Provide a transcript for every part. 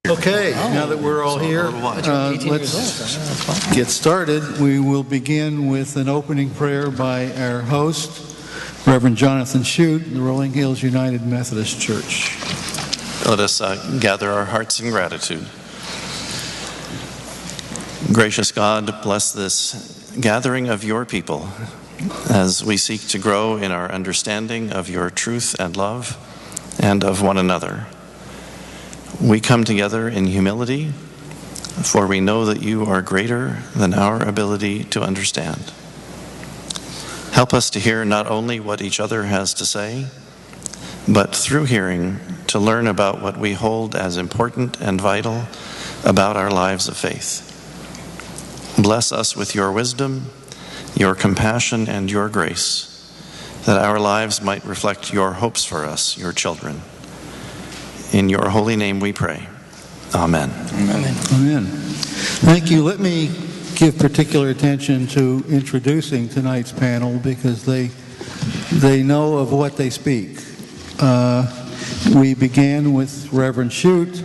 Okay, now that we're all here, let's get started. We will begin with an opening prayer by our host, Reverend Jonathan Shute, the Rolling Hills United Methodist Church. Let us gather our hearts in gratitude. Gracious God, bless this gathering of your people as we seek to grow in our understanding of your truth and love and of one another. We come together in humility, for we know that you are greater than our ability to understand. Help us to hear not only what each other has to say, but through hearing to learn about what we hold as important and vital about our lives of faith. Bless us with your wisdom, your compassion, and your grace, that our lives might reflect your hopes for us, your children. In your holy name we pray. Amen. Amen. Amen. Thank you. Let me give particular attention to introducing tonight's panel because they know of what they speak. We began with Reverend Shute,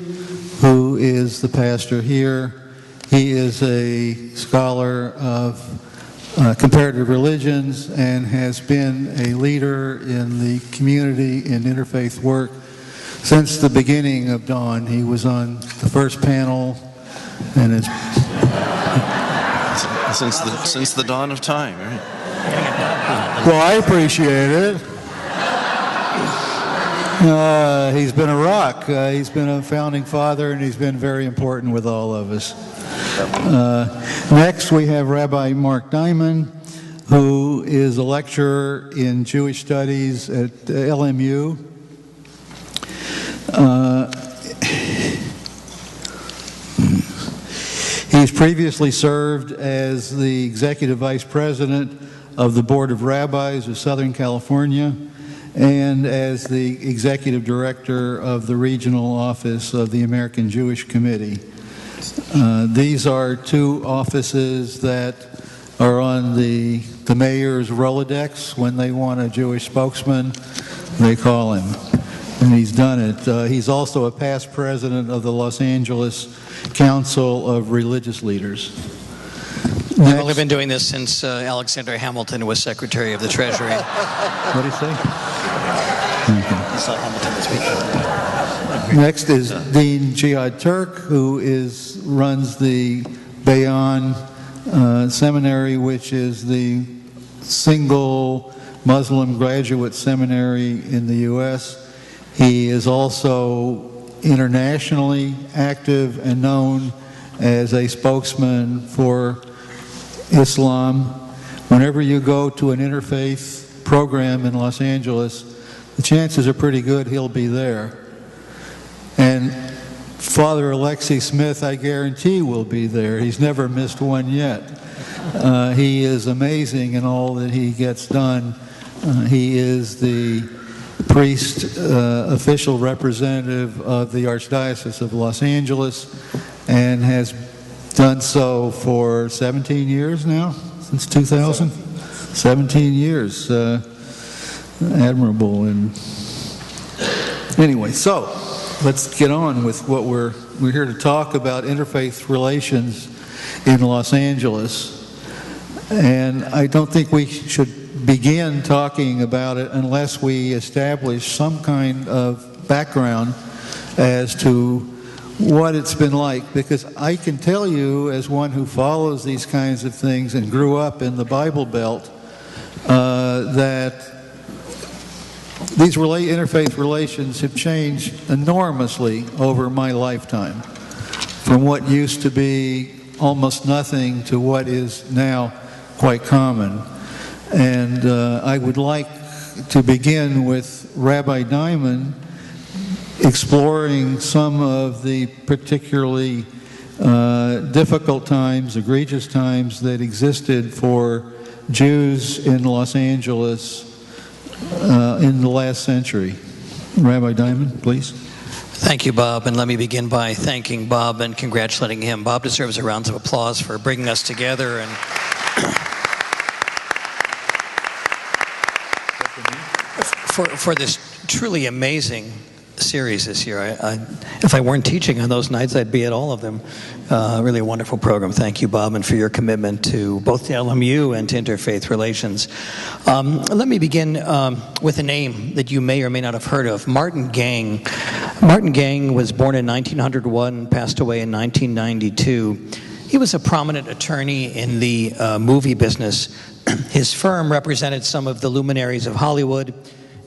who is the pastor here. He is a scholar of comparative religions and has been a leader in the community in interfaith work since the beginning of Dawn. He was on the first panel, and it's since the dawn of time, right? Well, I appreciate it. He's been a rock. He's been a founding father, and he's been very important with all of us. Next, we have Rabbi Mark Diamond, who is a lecturer in Jewish studies at LMU. He's previously served as the executive vice president of the Board of Rabbis of Southern California and as the executive director of the regional office of the American Jewish Committee. These are two offices that are on the mayor's Rolodex. When they want a Jewish spokesman, they call him. And he's done it. He's also a past president of the Los Angeles Council of Religious Leaders. I've only been doing this since Alexander Hamilton was Secretary of the Treasury. What did he say? I saw Hamilton this week. Next is Dean Jihad Turk, who runs the Bayan Seminary, which is the single Muslim graduate seminary in the U.S. He is also internationally active and known as a spokesman for Islam. Whenever you go to an interfaith program in Los Angeles, the chances are pretty good he'll be there. And Father Alexi Smith, I guarantee, will be there. He's never missed one yet. He is amazing in all that he gets done. He is the priest, official representative of the Archdiocese of Los Angeles, and has done so for 17 years now, since 2000? 17 years. Admirable. And anyway, so let's get on with what we're here to talk about interfaith relations in Los Angeles. And I don't think we should begin talking about it unless we establish some kind of background as to what it's been like, because I can tell you, as one who follows these kinds of things and grew up in the Bible Belt, that these interfaith relations have changed enormously over my lifetime, from what used to be almost nothing to what is now quite common. And I would like to begin with Rabbi Diamond exploring some of the particularly difficult times, egregious times that existed for Jews in Los Angeles in the last century. Rabbi Diamond, please. Thank you, Bob, and let me begin by thanking Bob and congratulating him. Bob deserves a round of applause for bringing us together and for this truly amazing series this year. If I weren't teaching on those nights, I'd be at all of them. Really a wonderful program. Thank you, Bob, and for your commitment to both the LMU and to Interfaith Relations. Let me begin with a name that you may or may not have heard of, Martin Gang. Martin Gang was born in 1901, passed away in 1992. He was a prominent attorney in the movie business. His firm represented some of the luminaries of Hollywood,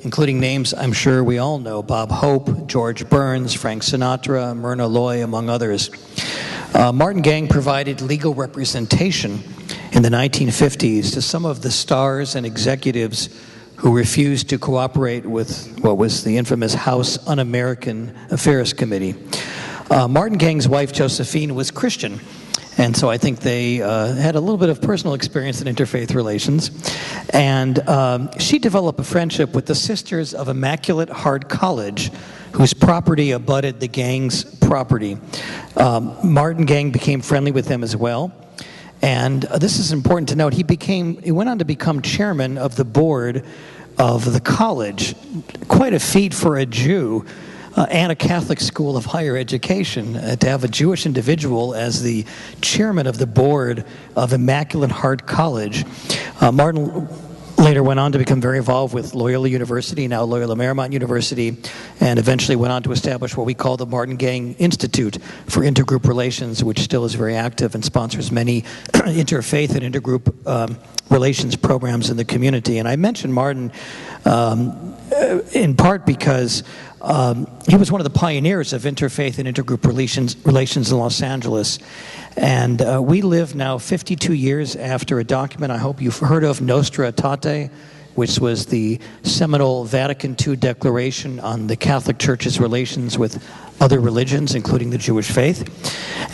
including names I'm sure we all know: Bob Hope, George Burns, Frank Sinatra, Myrna Loy, among others. Martin Gang provided legal representation in the 1950s to some of the stars and executives who refused to cooperate with what was the infamous House Un-American Affairs Committee. Martin Gang's wife, Josephine, was Christian, and so I think they had a little bit of personal experience in interfaith relations. And she developed a friendship with the Sisters of Immaculate Heart College, whose property abutted the Gang's property. Martin Gang became friendly with them as well. And this is important to note. He went on to become chairman of the board of the college. Quite a feat for a Jew and a Catholic school of higher education to have a Jewish individual as the chairman of the board of Immaculate Heart College. Martin later went on to become very involved with Loyola University, now Loyola Marymount University, and eventually went on to establish what we call the Martin Gang Institute for Intergroup Relations, which still is very active and sponsors many interfaith and intergroup relations programs in the community. And I mentioned Martin in part because he was one of the pioneers of interfaith and intergroup relations in Los Angeles. And we live now 52 years after a document I hope you've heard of, Nostra Aetate, which was the seminal Vatican II declaration on the Catholic Church's relations with other religions, including the Jewish faith.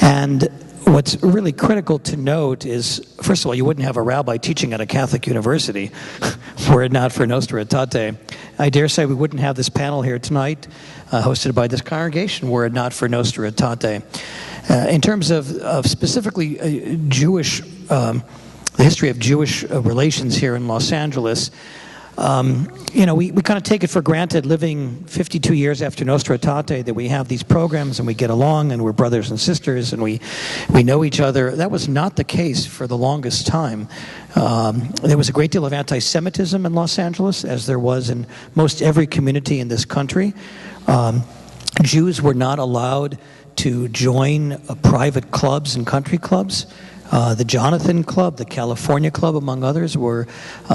And what's really critical to note is, first of all, you wouldn't have a rabbi teaching at a Catholic university were it not for Nostra Aetate. I dare say we wouldn't have this panel here tonight hosted by this congregation were it not for Nostra Aetate. In terms of specifically Jewish, the history of Jewish relations here in Los Angeles, we kind of take it for granted living 52 years after Nostra Aetate that we have these programs and we get along and we're brothers and sisters and we know each other. That was not the case for the longest time. There was a great deal of anti-Semitism in Los Angeles, as there was in most every community in this country. Jews were not allowed to join private clubs and country clubs. The Jonathan Club, the California Club, among others,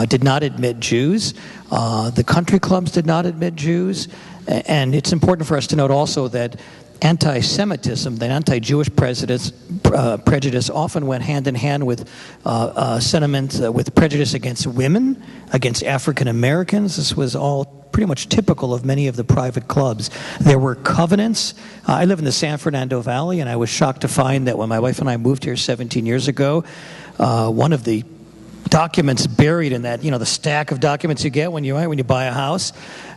did not admit Jews. The country clubs did not admit Jews. And it's important for us to note also that anti-Semitism, the anti-Jewish prejudice often went hand in hand with sentiment, with prejudice against women, against African Americans. This was all pretty much typical of many of the private clubs. There were covenants. I live in the San Fernando Valley, and I was shocked to find that when my wife and I moved here 17 years ago, one of the documents buried in that, the stack of documents you get when you buy a house,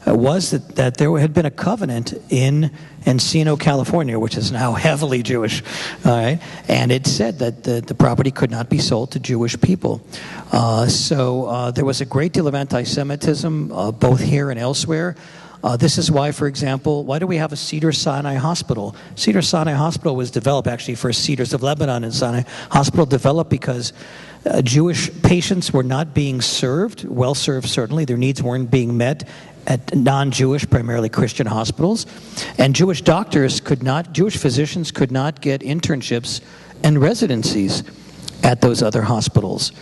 was that there had been a covenant in Encino, California, which is now heavily Jewish, all right? And it said that the property could not be sold to Jewish people. So there was a great deal of anti-Semitism, both here and elsewhere. This is why, for example, why do we have a Cedars-Sinai Hospital? Cedars-Sinai Hospital was developed actually for Cedars of Lebanon, and Sinai Hospital developed because Jewish patients were not being served, well served certainly, their needs weren't being met at non-Jewish, primarily Christian hospitals, and Jewish physicians could not get internships and residencies at those other hospitals.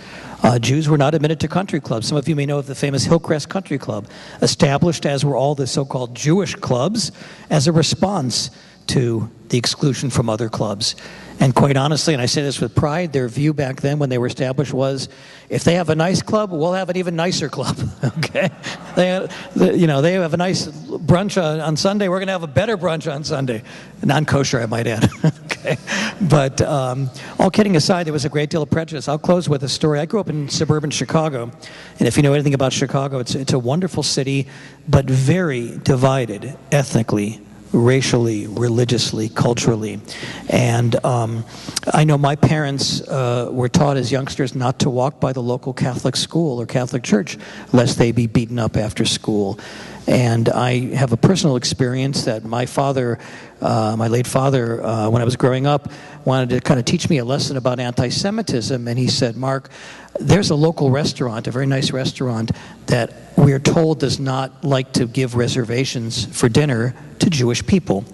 Jews were not admitted to country clubs. Some of you may know of the famous Hillcrest Country Club, established, as were all the so-called Jewish clubs, as a response to the exclusion from other clubs. And quite honestly, and I say this with pride, their view back then when they were established was, if they have a nice club, we'll have an even nicer club. Okay, they have a nice brunch on Sunday. We're going to have a better brunch on Sunday, non-kosher, I might add. Okay, but all kidding aside, there was a great deal of prejudice. I'll close with a story. I grew up in suburban Chicago, and if you know anything about Chicago, it's a wonderful city, but very divided ethnically, racially, religiously, culturally. And I know my parents were taught as youngsters not to walk by the local Catholic school or Catholic church lest they be beaten up after school. And I have a personal experience that my father, my late father, when I was growing up, wanted to kind of teach me a lesson about anti-Semitism. And he said, Mark, there's a local restaurant, a very nice restaurant, that we're told does not like to give reservations for dinner to Jewish people.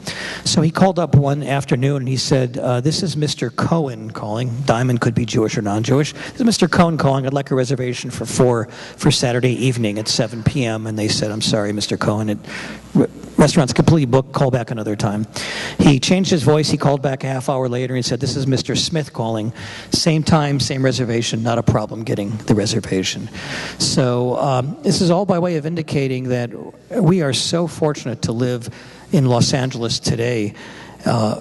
So he called up one afternoon and he said, this is Mr. Cohen calling. Diamond could be Jewish or non-Jewish. This is Mr. Cohen calling. I'd like a reservation for 4 for Saturday evening at 7 p.m. And they said, I'm sorry, Mr. Cohen, restaurant's completely booked, call back another time. He changed his voice, he called back a half hour later and he said, this is Mr. Smith calling. Same time, same reservation, not a problem getting the reservation. So this is all by way of indicating that we are so fortunate to live in Los Angeles today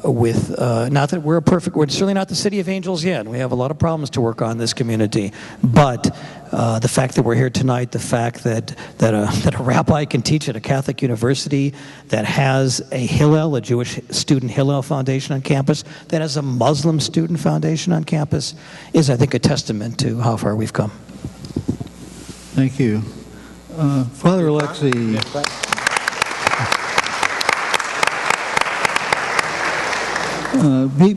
with, not that we're certainly not the city of angels yet. We have a lot of problems to work on in this community. But the fact that we're here tonight, the fact that a rabbi can teach at a Catholic university, that has a Hillel, a Jewish student Hillel foundation on campus, that has a Muslim student foundation on campus, is, I think, a testament to how far we've come. Thank you. Father Alexei.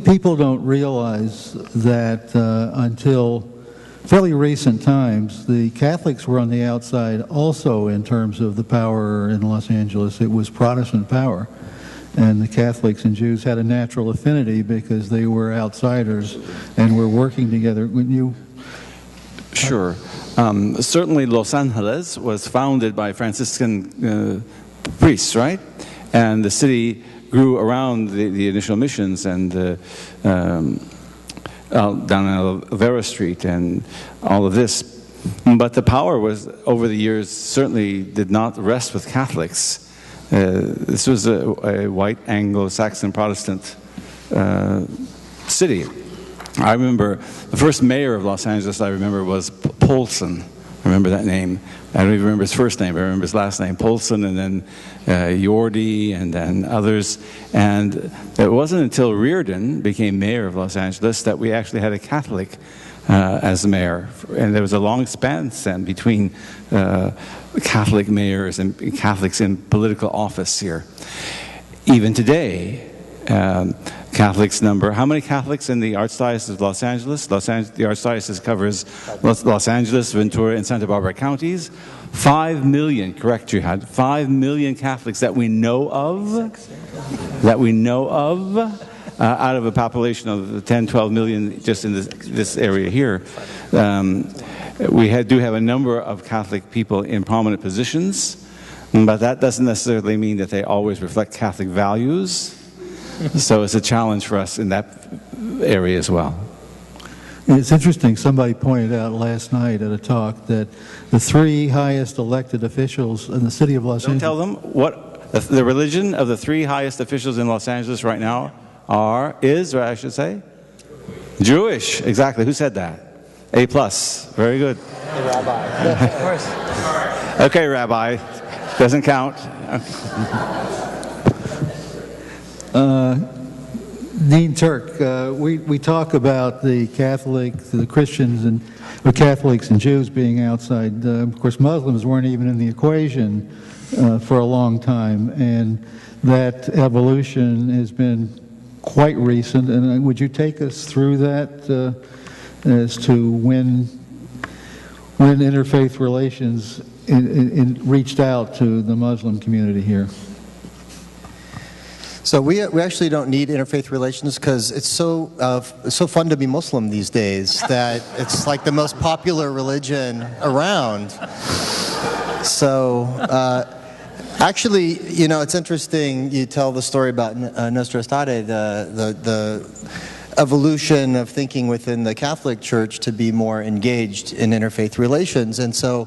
People don't realize that until fairly recent times, the Catholics were on the outside also in terms of the power in Los Angeles. It was Protestant power. And the Catholics and Jews had a natural affinity because they were outsiders and were working together. Wouldn't you? Sure. Certainly Los Angeles was founded by Franciscan priests, right? And the city grew around the initial missions and down on Olvera Street and all of this. But the power was, over the years, certainly did not rest with Catholics. This was a white Anglo-Saxon Protestant city. I remember the first mayor of Los Angeles was Polson. I remember that name. I don't even remember his first name, but I remember his last name, Polson, and then Yordi, and then others. And it wasn't until Reardon became mayor of Los Angeles that we actually had a Catholic as mayor. And there was a long span then between Catholic mayors and Catholics in political office here. Even today, Catholics number, how many Catholics in the Archdiocese of Los Angeles? The Archdiocese covers Los Angeles, Ventura, and Santa Barbara counties. 5 million, correct, Jihad, 5 million Catholics that we know of, out of a population of 10, 12 million just in this area here. We do have a number of Catholic people in prominent positions, but that doesn't necessarily mean that they always reflect Catholic values. So it's a challenge for us in that area as well. It's interesting, somebody pointed out last night at a talk that the 3 highest elected officials in the city of Los Angeles... Don't tell them what the religion of the 3 highest officials in Los Angeles right now is, or I should say, Jewish. Exactly. Who said that? A+. Very good. Hey, Rabbi. Of course. Okay, Rabbi. Doesn't count. Dean Turk, we talk about the Christians and the Catholics and Jews being outside. Of course, Muslims weren't even in the equation for a long time, and that evolution has been quite recent. And would you take us through that as to when Interfaith Relations reached out to the Muslim community here? So we actually don't need interfaith relations because it's so fun to be Muslim these days that it's like the most popular religion around. So actually, you know, it's interesting. You tell the story about Nostra Aetate, the evolution of thinking within the Catholic Church to be more engaged in interfaith relations. And so,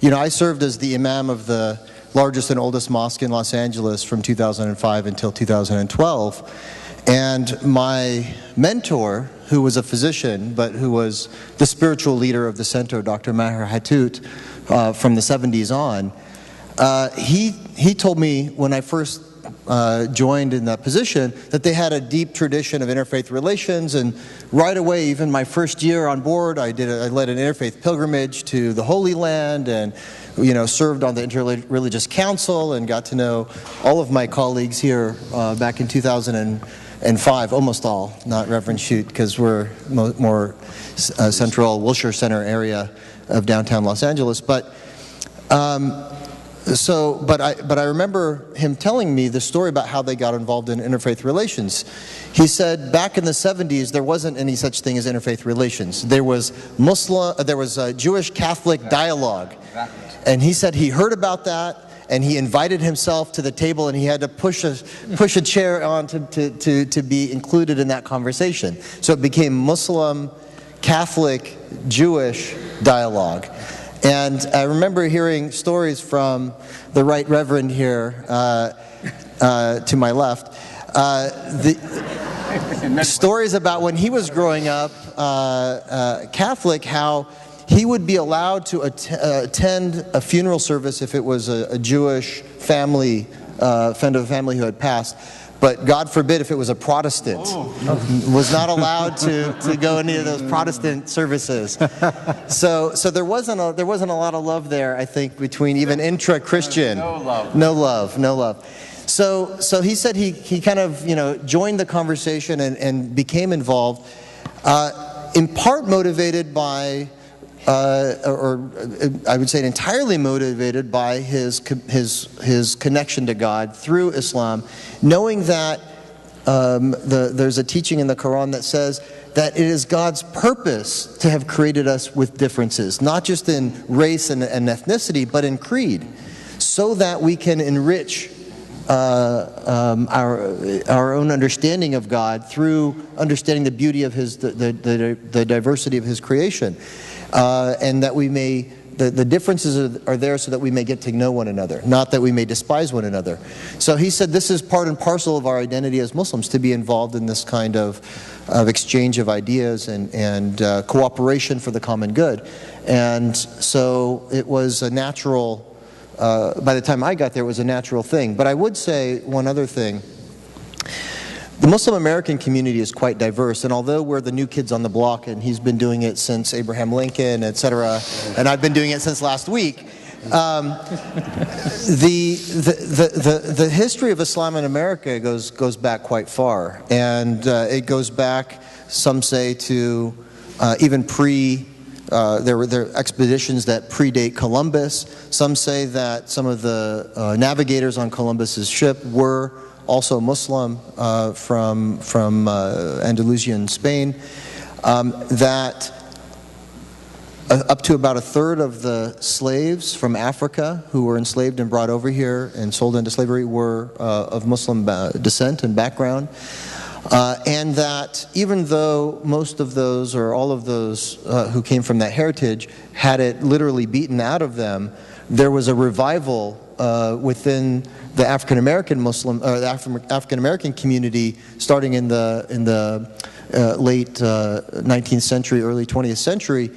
you know, I served as the imam of the largest and oldest mosque in Los Angeles from 2005 until 2012. And my mentor, who was a physician, but who was the spiritual leader of the center, Dr. Maher Hattout, from the 70s on, he told me when I first joined in that position, that they had a deep tradition of interfaith relations. And right away, even my first year on board, I led an interfaith pilgrimage to the Holy Land, and served on the Interreligious Council, and got to know all of my colleagues here back in 2005, almost all, not Reverend Shute, because we're more central Wilshire Center area of downtown Los Angeles. But I remember him telling me the story about how they got involved in interfaith relations. He said back in the 70s there wasn't any such thing as interfaith relations. There was Jewish Catholic dialogue, and he said he heard about that, and he invited himself to the table, and he had to push a chair on to be included in that conversation. So it became Muslim, Catholic, Jewish dialogue. And I remember hearing stories from the Right Reverend here to my left, stories about when he was growing up Catholic, how he would be allowed to attend a funeral service if it was a Jewish family, friend of a family who had passed. But God forbid if it was a Protestant, was not allowed to go any of those Protestant services. So there wasn't a lot of love there, I think, between even intra-Christian. No love. So he said he kind of joined the conversation and became involved, in part motivated by, or I would say entirely motivated by his connection to God through Islam, knowing that there's a teaching in the Quran that says that it is God's purpose to have created us with differences, not just in race and ethnicity, but in creed, so that we can enrich our own understanding of God through understanding the beauty of the diversity of His creation. And that we may, the differences are there so that we may get to know one another, not that we may despise one another. So he said this is part and parcel of our identity as Muslims, to be involved in this kind of exchange of ideas and cooperation for the common good. And so it was a natural, by the time I got there, it was a natural thing. But I would say one other thing. The Muslim American community is quite diverse, and although we're the new kids on the block, and he's been doing it since Abraham Lincoln, etc., and I've been doing it since last week, the history of Islam in America goes back quite far, and it goes back, some say, to even there were expeditions that predate Columbus. Some say that some of the navigators on Columbus's ship were also Muslim from Andalusian Spain, that up to about a third of the slaves from Africa who were enslaved and brought over here and sold into slavery were of Muslim descent and background, and that even though most of those or all of those who came from that heritage had it literally beaten out of them, there was a revival within the African American Muslim or the African American community, starting in the late 19th century, early 20th century,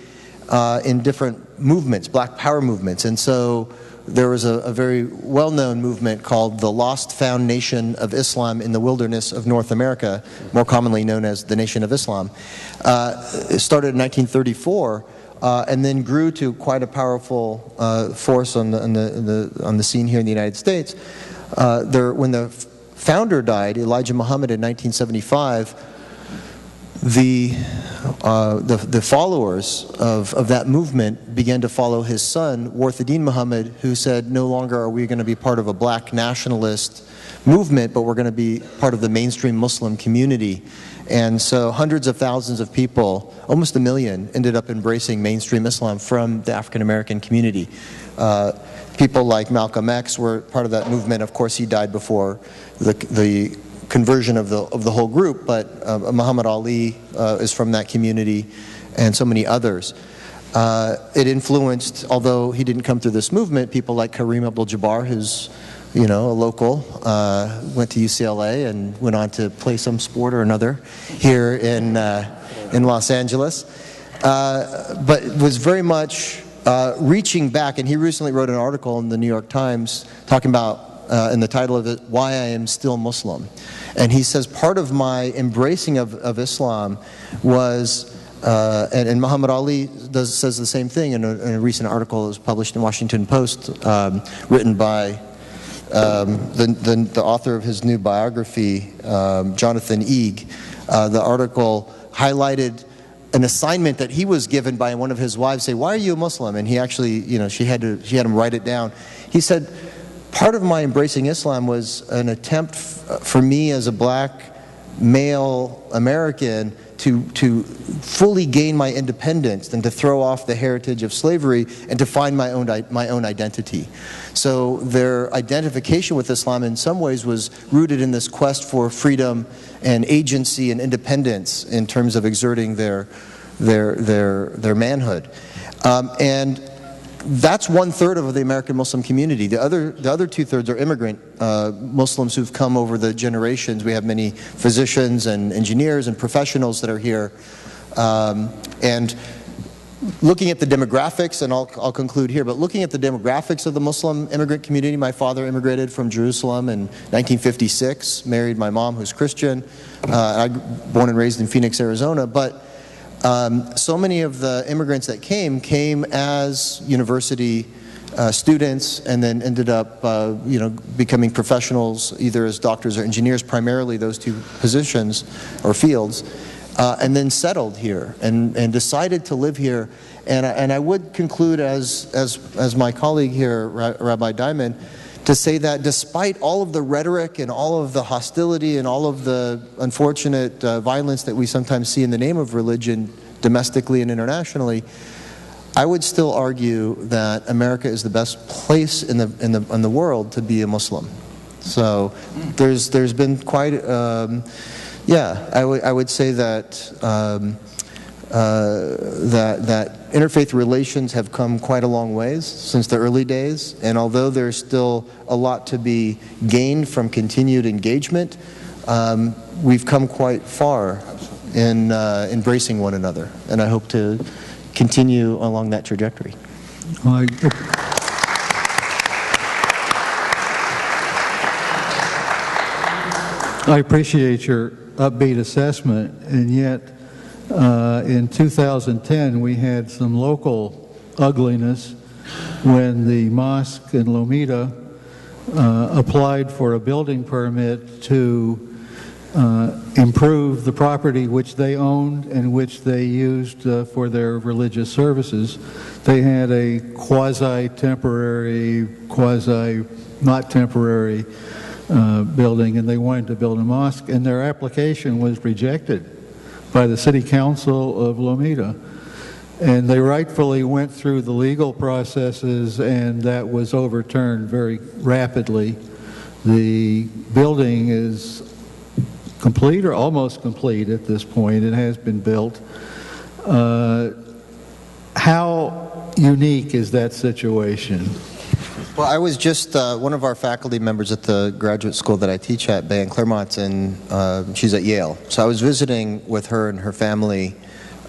in different movements, Black Power movements. And so there was a very well-known movement called the Lost Found Nation of Islam in the Wilderness of North America, more commonly known as the Nation of Islam. It started in 1934. And then grew to quite a powerful force on the scene here in the United States. When the founder died, Elijah Muhammad, in 1975, the followers of that movement began to follow his son, Warthaddin Muhammad, who said, no longer are we going to be part of a black nationalist movement, but we're going to be part of the mainstream Muslim community. And so hundreds of thousands of people, almost 1 million, ended up embracing mainstream Islam from the African American community. People like Malcolm X were part of that movement. Of course, he died before the conversion of the whole group, but Muhammad Ali is from that community, and so many others. It influenced, although he didn't come through this movement, people like Kareem Abdul-Jabbar, who's a local, went to UCLA and went on to play some sport or another here in Los Angeles, but was very much reaching back. And he recently wrote an article in the New York Times talking about and the title of it, Why I Am Still Muslim. And he says part of my embracing of Islam was, and Muhammad Ali says the same thing in a recent article that was published in Washington Post, written by the author of his new biography, Jonathan Eeg. The article highlighted an assignment that he was given by one of his wives, say, why are you a Muslim? And he actually, she had him write it down. He said, part of my embracing Islam was an attempt for me as a black male American to fully gain my independence and to throw off the heritage of slavery and to find my own identity. So their identification with Islam in some ways was rooted in this quest for freedom and agency and independence in terms of exerting their manhood. And that's 1/3 of the American Muslim community. The other 2/3 are immigrant Muslims who've come over the generations. We have many physicians and engineers and professionals that are here. And looking at the demographics, and I'll conclude here, but looking at the demographics of the Muslim immigrant community, my father immigrated from Jerusalem in 1956, married my mom who's Christian. I born and raised in Phoenix, Arizona, but so many of the immigrants that came as university students and then ended up becoming professionals, either as doctors or engineers, primarily those two positions or fields, and then settled here and decided to live here. And I would conclude as my colleague here, Rabbi Diamond, to say that despite all of the rhetoric and all of the hostility and all of the unfortunate violence that we sometimes see in the name of religion domestically and internationally, I would still argue that America is the best place in the world to be a Muslim. So there's been quite I would say that that interfaith relations have come quite a long ways since the early days, and although there's still a lot to be gained from continued engagement, we've come quite far in embracing one another, and I hope to continue along that trajectory. I appreciate your upbeat assessment, and yet in 2010 we had some local ugliness when the mosque in Lomita applied for a building permit to improve the property which they owned and which they used for their religious services. They had a quasi-temporary, quasi-not temporary building, and they wanted to build a mosque, and their application was rejected by the city council of Lomita. And they rightfully went through the legal processes, and that was overturned very rapidly. The building is complete or almost complete at this point. It has been built. How unique is that situation? Well, I was just one of our faculty members at the graduate school that I teach at, Bayan Claremont, and she's at Yale. So I was visiting with her and her family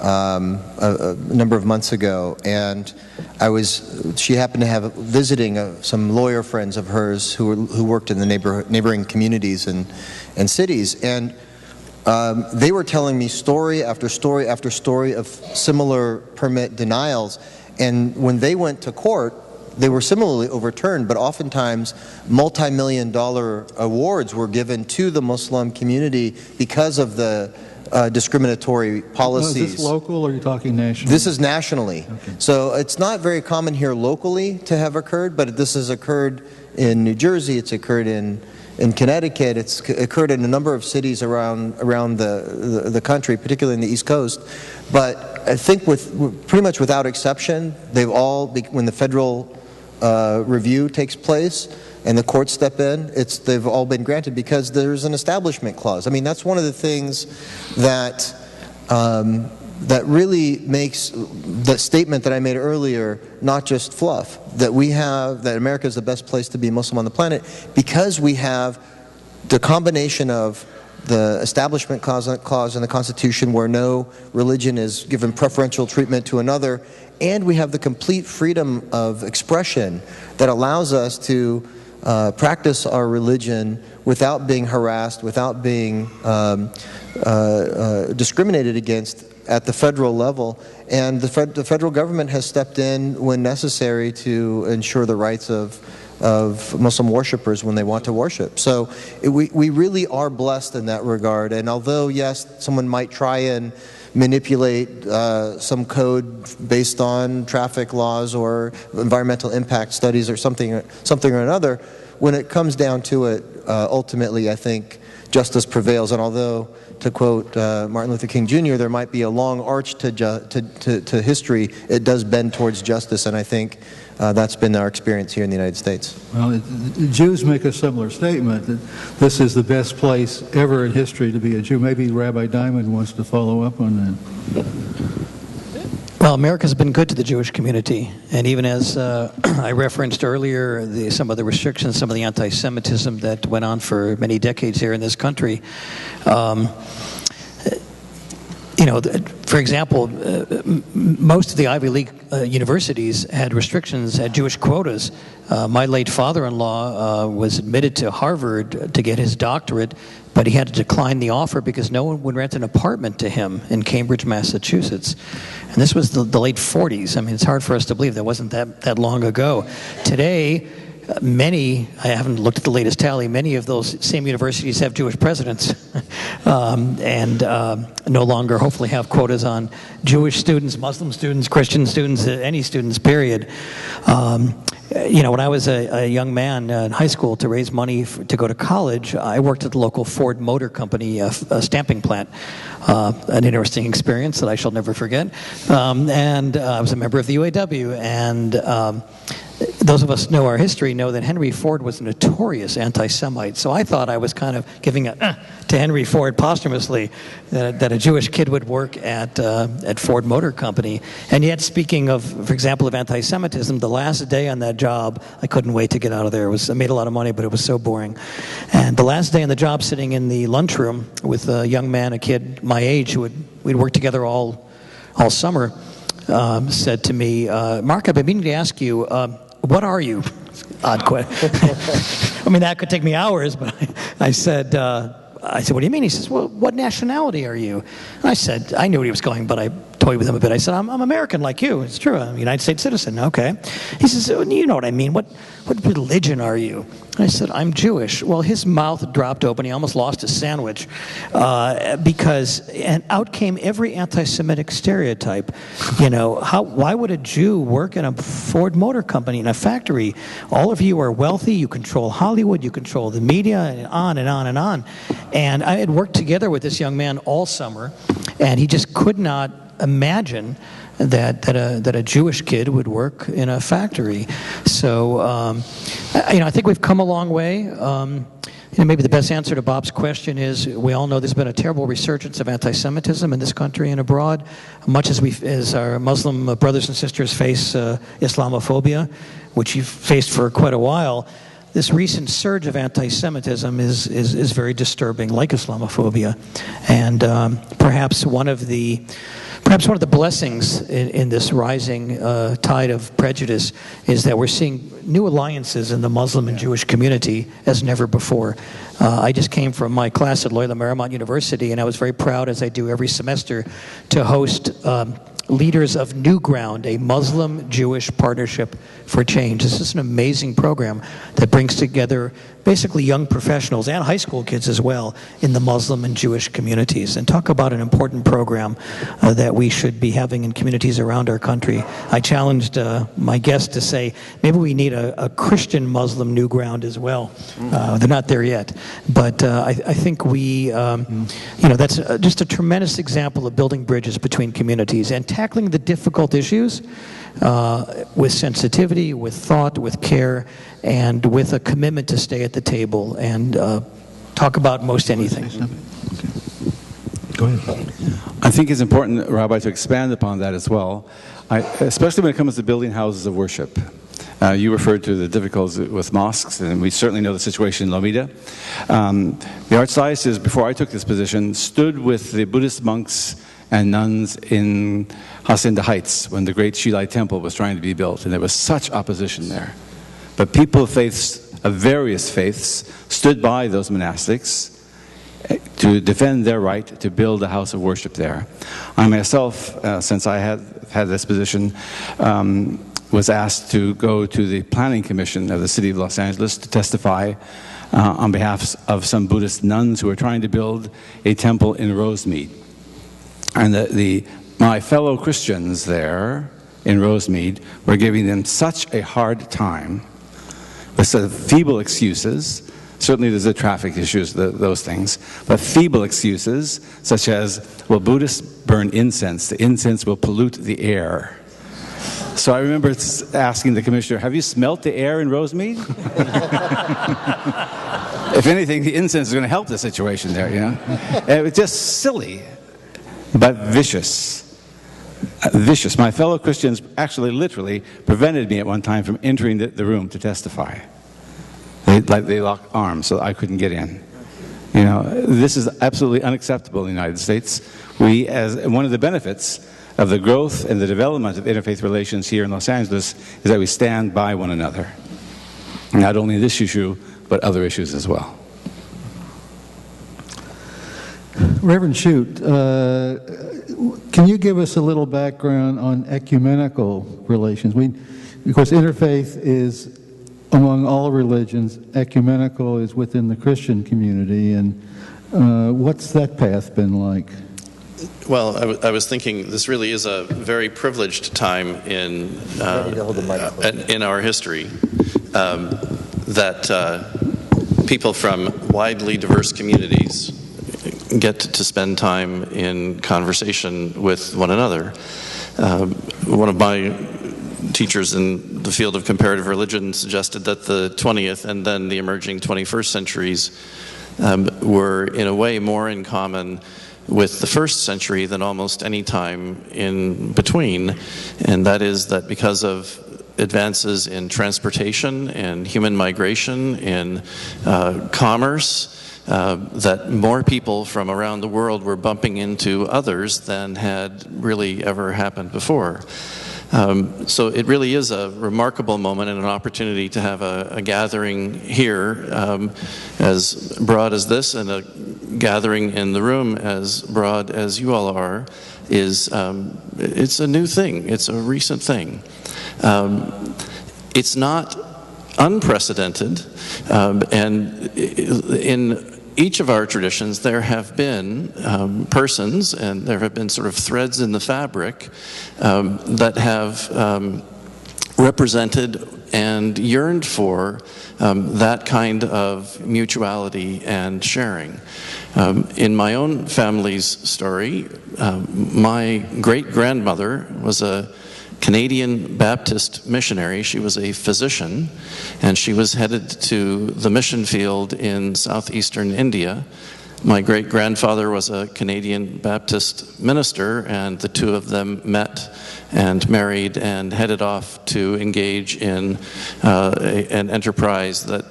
a number of months ago, and she happened to have visiting some lawyer friends of hers who worked in the neighboring communities and cities, and they were telling me story after story after story of similar permit denials, and when they went to court, they were similarly overturned, but oftentimes multi-million-dollar awards were given to the Muslim community because of the discriminatory policies. Is this local, or are you talking national? This is nationally. Okay. So it's not very common here locally to have occurred, but this has occurred in New Jersey, it's occurred in Connecticut, it's occurred in a number of cities around the country, particularly in the East Coast. But I think pretty much without exception, they've all, when the federal review takes place and the courts step in, they've all been granted because there's an establishment clause. I mean, that's one of the things that that really makes the statement that I made earlier not just fluff, that America is the best place to be Muslim on the planet because we have the combination of the Establishment Clause in the Constitution where no religion is given preferential treatment to another, and we have the complete freedom of expression that allows us to practice our religion without being harassed, without being discriminated against at the federal level. And the federal government has stepped in when necessary to ensure the rights of Muslim worshipers when they want to worship. So we really are blessed in that regard. And although, yes, someone might try and manipulate some code based on traffic laws or environmental impact studies or something or another, when it comes down to it, ultimately I think justice prevails. And although, to quote Martin Luther King Jr., there might be a long arch to history, it does bend towards justice, and I think that's been our experience here in the United States. Well, Jews make a similar statement that this is the best place ever in history to be a Jew. Maybe Rabbi Diamond wants to follow up on that. Well, America's been good to the Jewish community, and even as I referenced earlier, some of the restrictions, some of the anti-Semitism that went on for many decades here in this country. For example, most of the Ivy League universities had restrictions, had Jewish quotas. My late father-in-law was admitted to Harvard to get his doctorate, but he had to decline the offer because no one would rent an apartment to him in Cambridge, Massachusetts. And this was the late 40s. I mean, it's hard for us to believe that wasn't that long ago. Today, many, I haven't looked at the latest tally, many of those same universities have Jewish presidents and no longer hopefully have quotas on Jewish students, Muslim students, Christian students, any students, period. When I was a young man in high school to raise money to go to college, I worked at the local Ford Motor Company, a stamping plant. An interesting experience that I shall never forget. And I was a member of the UAW, and those of us who know our history know that Henry Ford was a notorious anti-Semite. So I thought I was kind of giving to Henry Ford posthumously that a Jewish kid would work at Ford Motor Company. And yet, speaking of, for example, of anti-Semitism, the last day on that job, I couldn't wait to get out of there. I made a lot of money, but it was so boring. And the last day on the job, sitting in the lunchroom with a young man, a kid my age, we'd worked together all summer, said to me, "Mark, I've been meaning to ask you, what are you?" Odd question. I mean, that could take me hours, but I said, "What do you mean?" He says, "Well, what nationality are you?" And I said, I knew where he was going, but I toyed with him a bit. I said, I'm American like you. It's true. I'm a United States citizen. Okay. He says, "You know what I mean. What religion are you?" I said, "I'm Jewish." Well, his mouth dropped open. He almost lost his sandwich and out came every anti-Semitic stereotype. Why would a Jew work in a Ford Motor Company, in a factory? All of you are wealthy. You control Hollywood. You control the media, and on and on and on. And I had worked together with this young man all summer, and he just could not imagine that a Jewish kid would work in a factory. So, I think we've come a long way. Maybe the best answer to Bob's question is we all know there's been a terrible resurgence of anti-Semitism in this country and abroad, much as our Muslim brothers and sisters face Islamophobia, which you've faced for quite a while. This recent surge of anti-Semitism is very disturbing, like Islamophobia, and perhaps one of the blessings in this rising tide of prejudice is that we're seeing new alliances in the Muslim and Jewish community as never before. I just came from my class at Loyola Marymount University, and I was very proud, as I do every semester, to host Leaders of New Ground, a Muslim-Jewish partnership for change. This is an amazing program that brings together basically young professionals and high school kids as well in the Muslim and Jewish communities. And talk about an important program that we should be having in communities around our country. I challenged my guests to say, maybe we need a Christian-Muslim New Ground as well. They're not there yet. But I think that's just a tremendous example of building bridges between communities and tackling the difficult issues with sensitivity, with thought, with care, and with a commitment to stay at the table and talk about most anything. Go ahead. I think it's important, Rabbi, to expand upon that as well, especially when it comes to building houses of worship. You referred to the difficulties with mosques, and we certainly know the situation in Lomita. The Archdiocese, before I took this position, stood with the Buddhist monks and nuns in Hacienda Heights when the great Shilai Temple was trying to be built, and there was such opposition there. But people of faith of various faiths stood by those monastics to defend their right to build a house of worship there. I myself, since I had this position, was asked to go to the Planning Commission of the City of Los Angeles to testify on behalf of some Buddhist nuns who were trying to build a temple in Rosemead. And my fellow Christians there in Rosemead were giving them such a hard time with sort of feeble excuses. Certainly there's the traffic issues, those things, but feeble excuses such as, well, Buddhists burn incense. The incense will pollute the air. So I remember asking the commissioner, have you smelt the air in Rosemead? If anything, the incense is going to help the situation there, you know? And it was just silly, but vicious. Vicious. My fellow Christians actually literally prevented me at one time from entering the room to testify. They locked arms so I couldn't get in. You know, this is absolutely unacceptable in the United States. We, as one of the benefits of the growth and the development of interfaith relations here in Los Angeles, is that we stand by one another. Not only this issue, but other issues as well. Reverend Shute, can you give us a little background on ecumenical relations? Because interfaith is among all religions, ecumenical is within the Christian community, and what's that path been like? Well, I was thinking this really is a very privileged time in our history that people from widely diverse communities get to spend time in conversation with one another. One of my teachers in the field of comparative religion suggested that the 20th and then the emerging 21st centuries were in a way more in common with the first century than almost any time in between, and that is that because of advances in transportation and human migration, in commerce, that more people from around the world were bumping into others than had really ever happened before. So it really is a remarkable moment and an opportunity to have a gathering here as broad as this, and a gathering in the room as broad as you all are, is it's a new thing. It's a recent thing. It's not unprecedented, and in each of our traditions there have been persons, and there have been sort of threads in the fabric that have represented and yearned for that kind of mutuality and sharing. In my own family's story, my great-grandmother was a Canadian Baptist missionary. She was a physician, and she was headed to the mission field in southeastern India. My great-grandfather was a Canadian Baptist minister, and the two of them met and married and headed off to engage in an enterprise that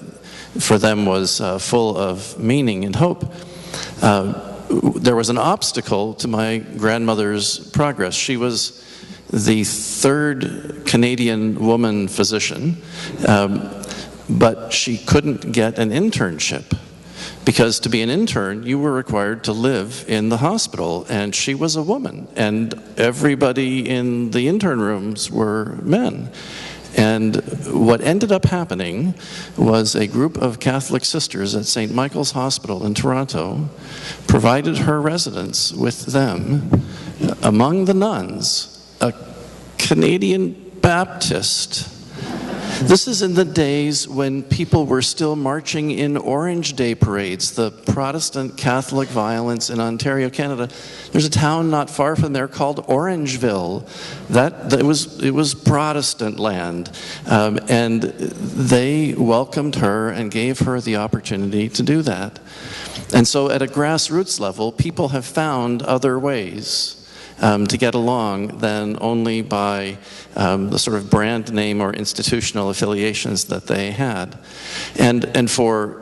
for them was full of meaning and hope. There was an obstacle to my grandmother's progress. She was the third Canadian woman physician, but she couldn't get an internship, because to be an intern you were required to live in the hospital, and she was a woman, and everybody in the intern rooms were men. And what ended up happening was a group of Catholic sisters at St. Michael's Hospital in Toronto provided her residence with them. Among the nuns, a Canadian Baptist. This is in the days when people were still marching in Orange Day parades, the Protestant Catholic violence in Ontario, Canada. There's a town not far from there called Orangeville. It was Protestant land, and they welcomed her and gave her the opportunity to do that. And so at a grassroots level, people have found other ways to get along than only by the sort of brand name or institutional affiliations that they had. And for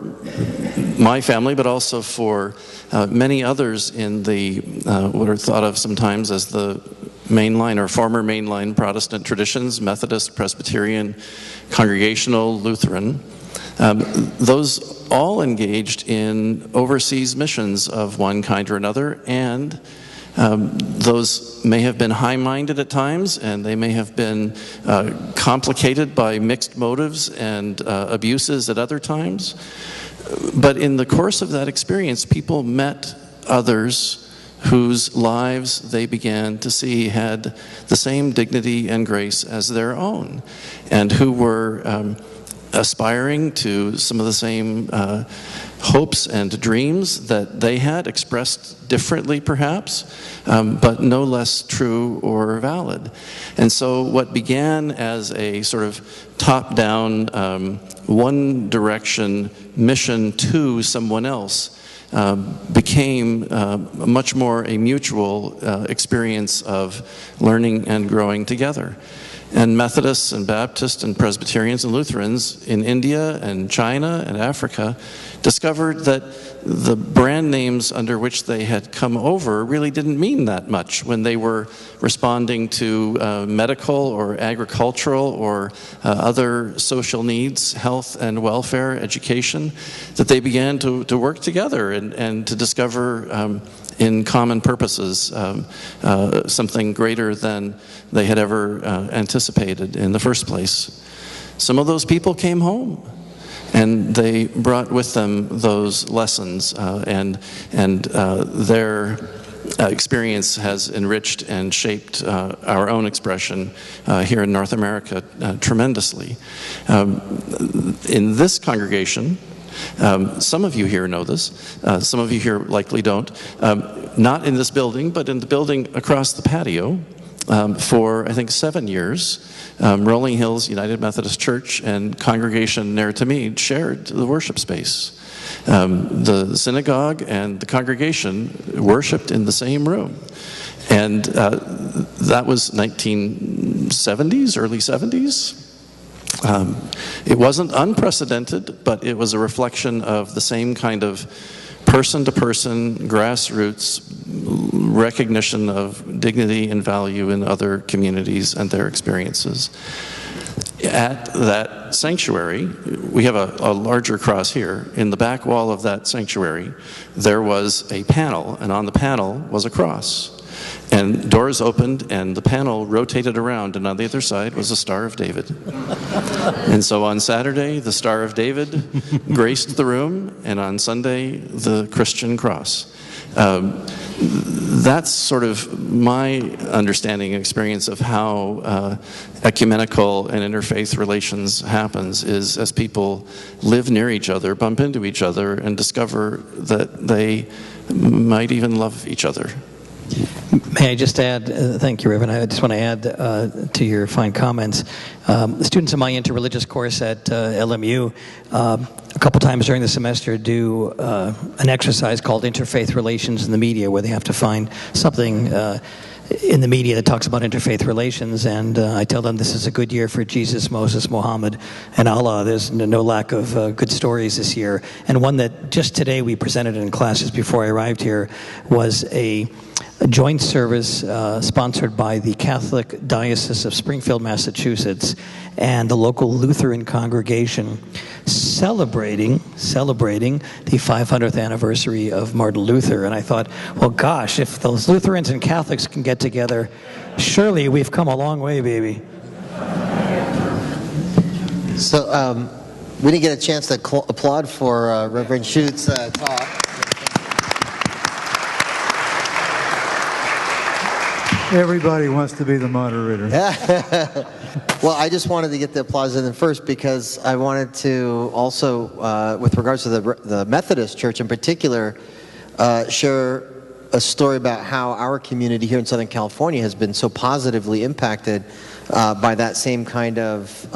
my family, but also for many others in the what are thought of sometimes as the mainline or former mainline Protestant traditions, Methodist, Presbyterian, Congregational, Lutheran, Those all engaged in overseas missions of one kind or another, and those may have been high-minded at times, and they may have been complicated by mixed motives and abuses at other times. But in the course of that experience, people met others whose lives they began to see had the same dignity and grace as their own, and who were aspiring to some of the same hopes and dreams that they had, expressed differently perhaps, but no less true or valid. And so what began as a sort of top-down, one-direction mission to someone else became much more a mutual experience of learning and growing together. And Methodists and Baptists and Presbyterians and Lutherans in India and China and Africa discovered that the brand names under which they had come over really didn't mean that much when they were responding to medical or agricultural or other social needs, health and welfare, education, that they began to work together and to discover in common purposes something greater than they had ever anticipated in the first place. Some of those people came home, and they brought with them those lessons, and their experience has enriched and shaped our own expression here in North America tremendously. In this congregation, some of you here know this, some of you here likely don't, not in this building, but in the building across the patio, for I think 7 years, Rolling Hills United Methodist Church and Congregation Narratimede shared the worship space. The synagogue and the congregation worshipped in the same room. And that was 1970s, early 70s. It wasn't unprecedented, but it was a reflection of the same kind of person-to-person, grassroots recognition of dignity and value in other communities and their experiences. At that sanctuary, we have a larger cross here. In the back wall of that sanctuary, there was a panel, and on the panel was a cross. And doors opened, and the panel rotated around, and on the other side was the Star of David. And so on Saturday, the Star of David graced the room, and on Sunday, the Christian cross. That's sort of my understanding and experience of how ecumenical and interfaith relations happens, is as people live near each other, bump into each other, and discover that they might even love each other. May I just add, thank you, Reverend, I just want to add to your fine comments. The students in my interreligious course at LMU, a couple times during the semester, do an exercise called Interfaith Relations in the Media, where they have to find something in the media that talks about interfaith relations, and I tell them this is a good year for Jesus, Moses, Muhammad, and Allah. There's no lack of good stories this year. And one that just today we presented in classes before I arrived here was a joint service sponsored by the Catholic Diocese of Springfield, Massachusetts, and the local Lutheran congregation celebrating the 500th anniversary of Martin Luther. And I thought, well, gosh, if those Lutherans and Catholics can get together, surely we've come a long way, baby. So we didn't get a chance to applaud for Reverend Schutz's talk. Everybody wants to be the moderator. Well, I just wanted to get the applause in first because I wanted to also, with regards to the Methodist Church in particular, share a story about how our community here in Southern California has been so positively impacted by that same kind of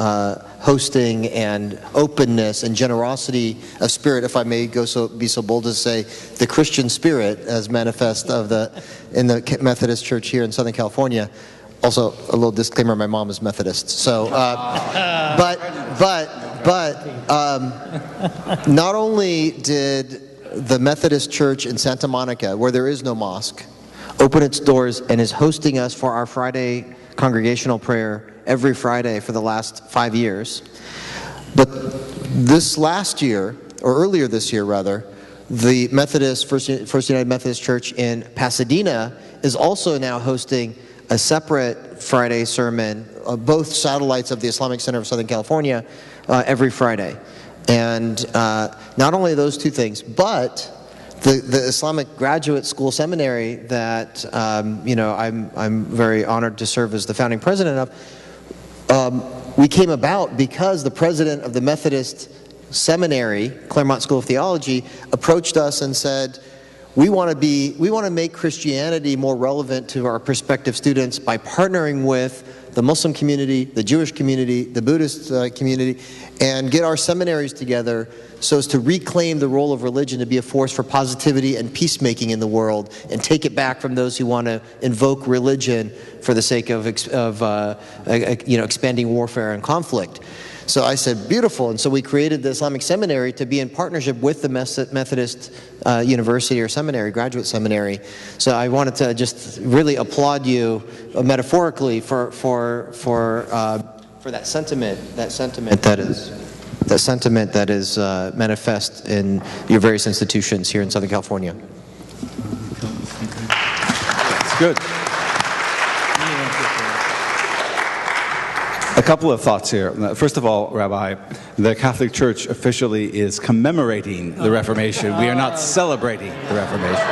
hosting and openness and generosity of spirit, if I may be so bold as to say, the Christian spirit as manifest in the Methodist Church here in Southern California. Also, a little disclaimer: my mom is Methodist. So, but not only did the Methodist Church in Santa Monica, where there is no mosque, open its doors and is hosting us for our Friday congregational prayer every Friday for the last 5 years, but This last year, or earlier this year rather, the First United Methodist Church in Pasadena is also now hosting a separate Friday sermon, both satellites of the Islamic Center of Southern California, every Friday. And not only those two things, but the Islamic Graduate School Seminary that I'm very honored to serve as the founding president of, we came about because the president of the Methodist Seminary, Claremont School of Theology, approached us and said, we want to make Christianity more relevant to our prospective students by partnering with the Muslim community, the Jewish community, the Buddhist community, and get our seminaries together so as to reclaim the role of religion to be a force for positivity and peacemaking in the world, and take it back from those who want to invoke religion for the sake of expanding warfare and conflict. So I said, beautiful. And so we created the Islamic Seminary to be in partnership with the Methodist University or Seminary, Graduate Seminary. So I wanted to just really applaud you metaphorically for that sentiment that is manifest in your various institutions here in Southern California. That's good. A couple of thoughts here. First of all, Rabbi, the Catholic Church officially is commemorating the Reformation. We are not celebrating the Reformation.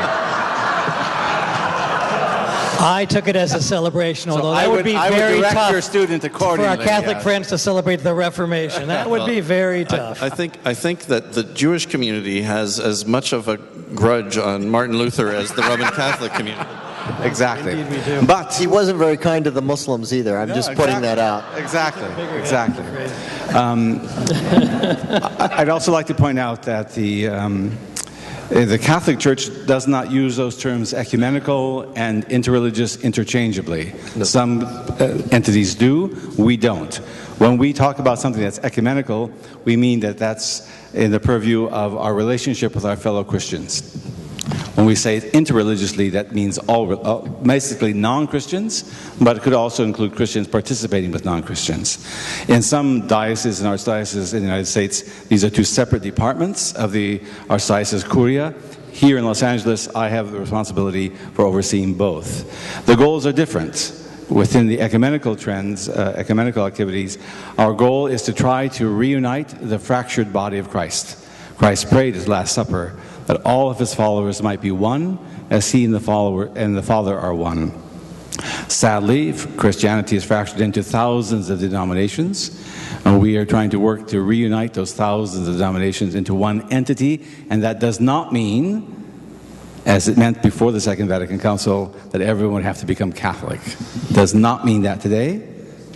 I took it as a celebration, although that would be I very would direct tough your student accordingly, for our Catholic yes. friends to celebrate the Reformation. That would be very tough. I think that the Jewish community has as much of a grudge on Martin Luther as the Roman Catholic community. Exactly. Indeed we do. But He wasn't very kind to the Muslims either. I'm just putting that out. Exactly. I'd also like to point out that the Catholic Church does not use those terms ecumenical and interreligious interchangeably. No. Some entities do, we don't. When we talk about something that's ecumenical, we mean that that's in the purview of our relationship with our fellow Christians. When we say interreligiously, that means basically non-Christians, but it could also include Christians participating with non-Christians. In some dioceses and archdioceses in the United States, these are two separate departments of the Archdiocese Curia. Here in Los Angeles, I have the responsibility for overseeing both. The goals are different. Within the ecumenical trends, ecumenical activities, our goal is to try to reunite the fractured body of Christ. Christ prayed his Last Supper that all of his followers might be one, as he and the Father are one. Sadly, Christianity is fractured into thousands of denominations, and we are trying to work to reunite those thousands of denominations into one entity, and that does not mean, as it meant before the Second Vatican Council, that everyone would have to become Catholic. Does not mean that today.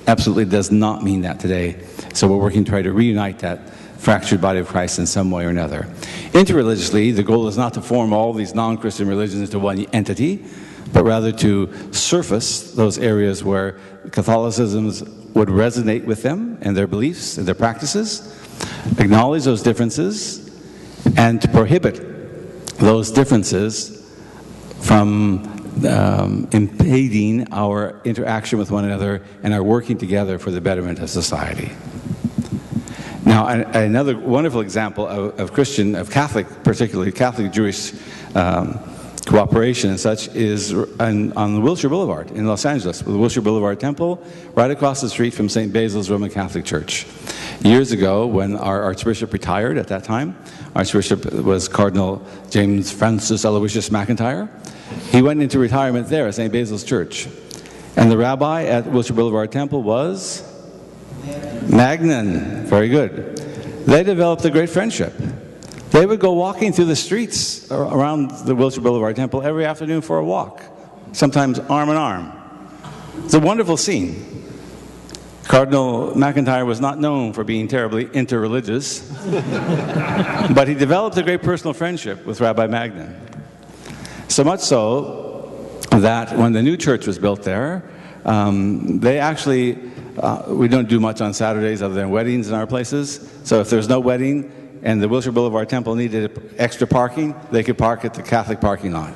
Absolutely does not mean that today. So we're working to try to reunite that fractured body of Christ in some way or another. Interreligiously, the goal is not to form all these non-Christian religions into one entity, but rather to surface those areas where Catholicism would resonate with them and their beliefs and their practices, acknowledge those differences, and to prohibit those differences from impeding our interaction with one another and our working together for the betterment of society. Now, another wonderful example of Catholic, particularly Catholic Jewish cooperation and such is on the Wilshire Boulevard in Los Angeles, with the Wilshire Boulevard Temple, right across the street from St. Basil's Roman Catholic Church. Years ago, when our Archbishop retired at that time, Archbishop was Cardinal James Francis Aloysius McIntyre. He went into retirement there at St. Basil's Church. And the rabbi at Wilshire Boulevard Temple was Magnan. Very good. They developed a great friendship. They would go walking through the streets around the Wilshire Boulevard Temple every afternoon for a walk, sometimes arm in arm. It's a wonderful scene. Cardinal McIntyre was not known for being terribly interreligious, but he developed a great personal friendship with Rabbi Magnan. So much so that when the new church was built there, they actually we don't do much on Saturdays other than weddings in our places. So if there's no wedding and the Wilshire Boulevard Temple needed extra parking, they could park at the Catholic parking lot.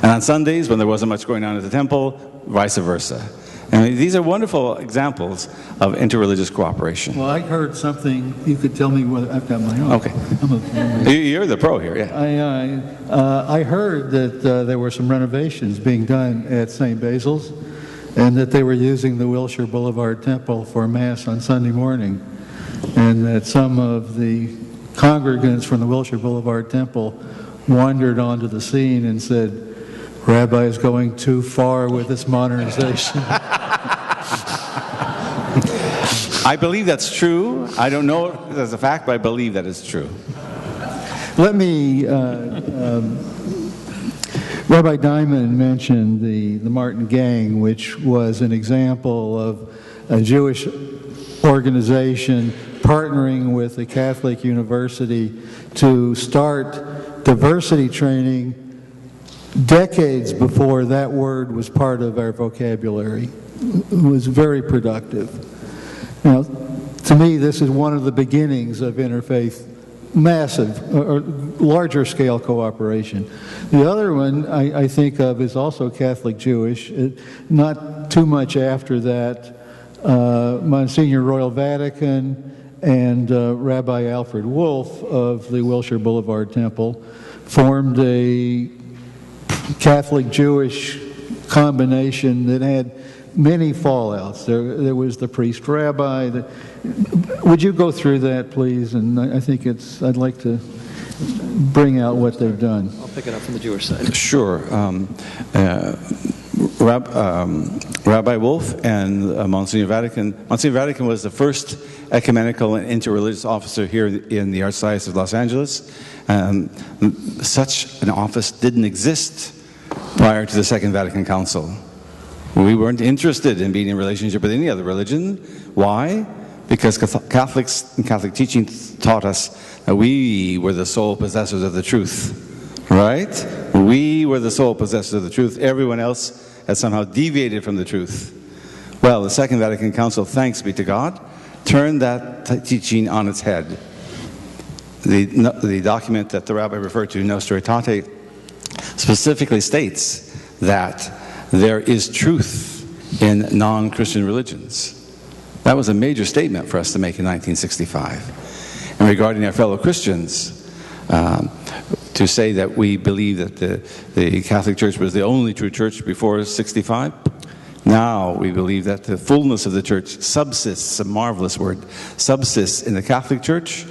And on Sundays, when there wasn't much going on at the temple, vice versa. I mean, these are wonderful examples of interreligious cooperation. Well, I heard something, you could tell me whether, I've got my own. Okay. You're the pro here, yeah. I heard that there were some renovations being done at St. Basil's, and that they were using the Wilshire Boulevard Temple for Mass on Sunday morning, and that some of the congregants from the Wilshire Boulevard Temple wandered onto the scene and said, "Rabbi is going too far with this modernization." I believe that's true. I don't know it as a fact, but I believe that it's true. Let me, Rabbi Diamond mentioned the Martin Gang, which was an example of a Jewish organization partnering with a Catholic university to start diversity training decades before that word was part of our vocabulary. It was very productive. Now, to me, this is one of the beginnings of interfaith, massive or larger scale cooperation. The other one I think of is also Catholic Jewish. Not too much after that, Monsignor Royal Vatican and Rabbi Alfred Wolf of the Wilshire Boulevard Temple formed a Catholic Jewish combination that had many fallouts. There was the priest rabbi. Would you go through that, please? And I think I'd like to bring out what they've done. I'll pick it up from the Jewish side. Sure. Rabbi Wolf and Monsignor Vatican. Monsignor Vatican was the first ecumenical and interreligious officer here in the Archdiocese of Los Angeles. Such an office didn't exist prior to the Second Vatican Council. We weren't interested in being in relationship with any other religion. Why? Because Catholics and Catholic teaching taught us that we were the sole possessors of the truth. Right? We were the sole possessors of the truth. Everyone else had somehow deviated from the truth. Well, the Second Vatican Council, thanks be to God, turned that teaching on its head. The document that the rabbi referred to, Nostra Aetate, specifically states that there is truth in non-Christian religions. That was a major statement for us to make in 1965. And regarding our fellow Christians, to say that we believe that the Catholic Church was the only true church before 65, now we believe that the fullness of the church subsists, a marvelous word, subsists in the Catholic Church,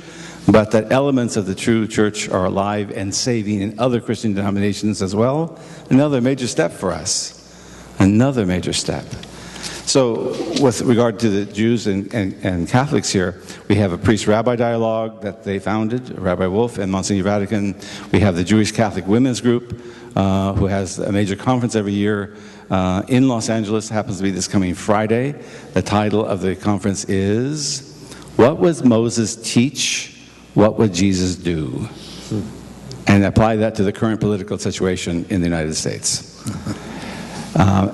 but that elements of the true church are alive and saving in other Christian denominations as well. Another major step for us. Another major step. So with regard to the Jews and Catholics here, we have a priest-rabbi dialogue that they founded, Rabbi Wolf and Monsignor Vatican. We have the Jewish Catholic Women's Group, who has a major conference every year in Los Angeles. It happens to be this coming Friday. The title of the conference is, "What Would Moses Teach? What Would Jesus Do?" And apply that to the current political situation in the United States.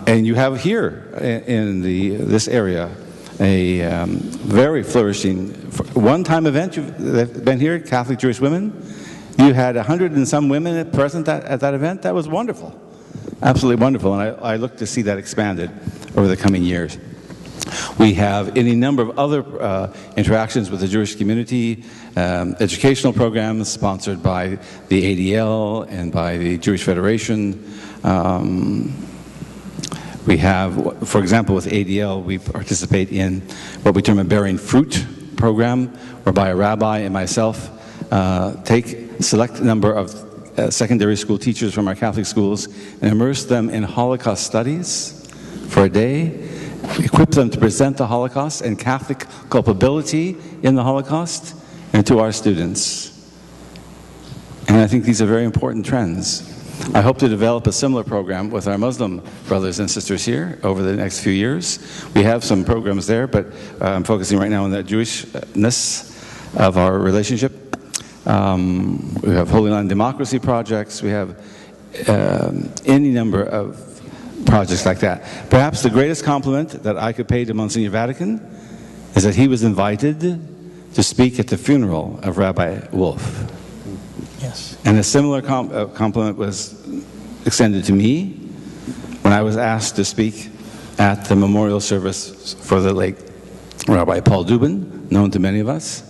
And you have here in this area a very flourishing one-time event. You've been here, Catholic Jewish Women. You had 100 and some women present at that event. That was wonderful, absolutely wonderful. And I look to see that expanded over the coming years. We have any number of other interactions with the Jewish community, educational programs sponsored by the ADL and by the Jewish Federation. We have, for example, with ADL, we participate in what we term a Bearing Fruit program, whereby a rabbi and myself take a select number of secondary school teachers from our Catholic schools and immerse them in Holocaust studies for a day, equip them to present the Holocaust and Catholic culpability in the Holocaust and to our students. And I think these are very important trends. I hope to develop a similar program with our Muslim brothers and sisters here over the next few years. We have some programs there, but I'm focusing right now on the Jewishness of our relationship. We have Holy Land Democracy projects. We have any number of projects like that. Perhaps the greatest compliment that I could pay to Monsignor Vatican is that he was invited to speak at the funeral of Rabbi Wolf. Yes. And a similar compliment was extended to me when I was asked to speak at the memorial service for the late Rabbi Paul Dubin, known to many of us,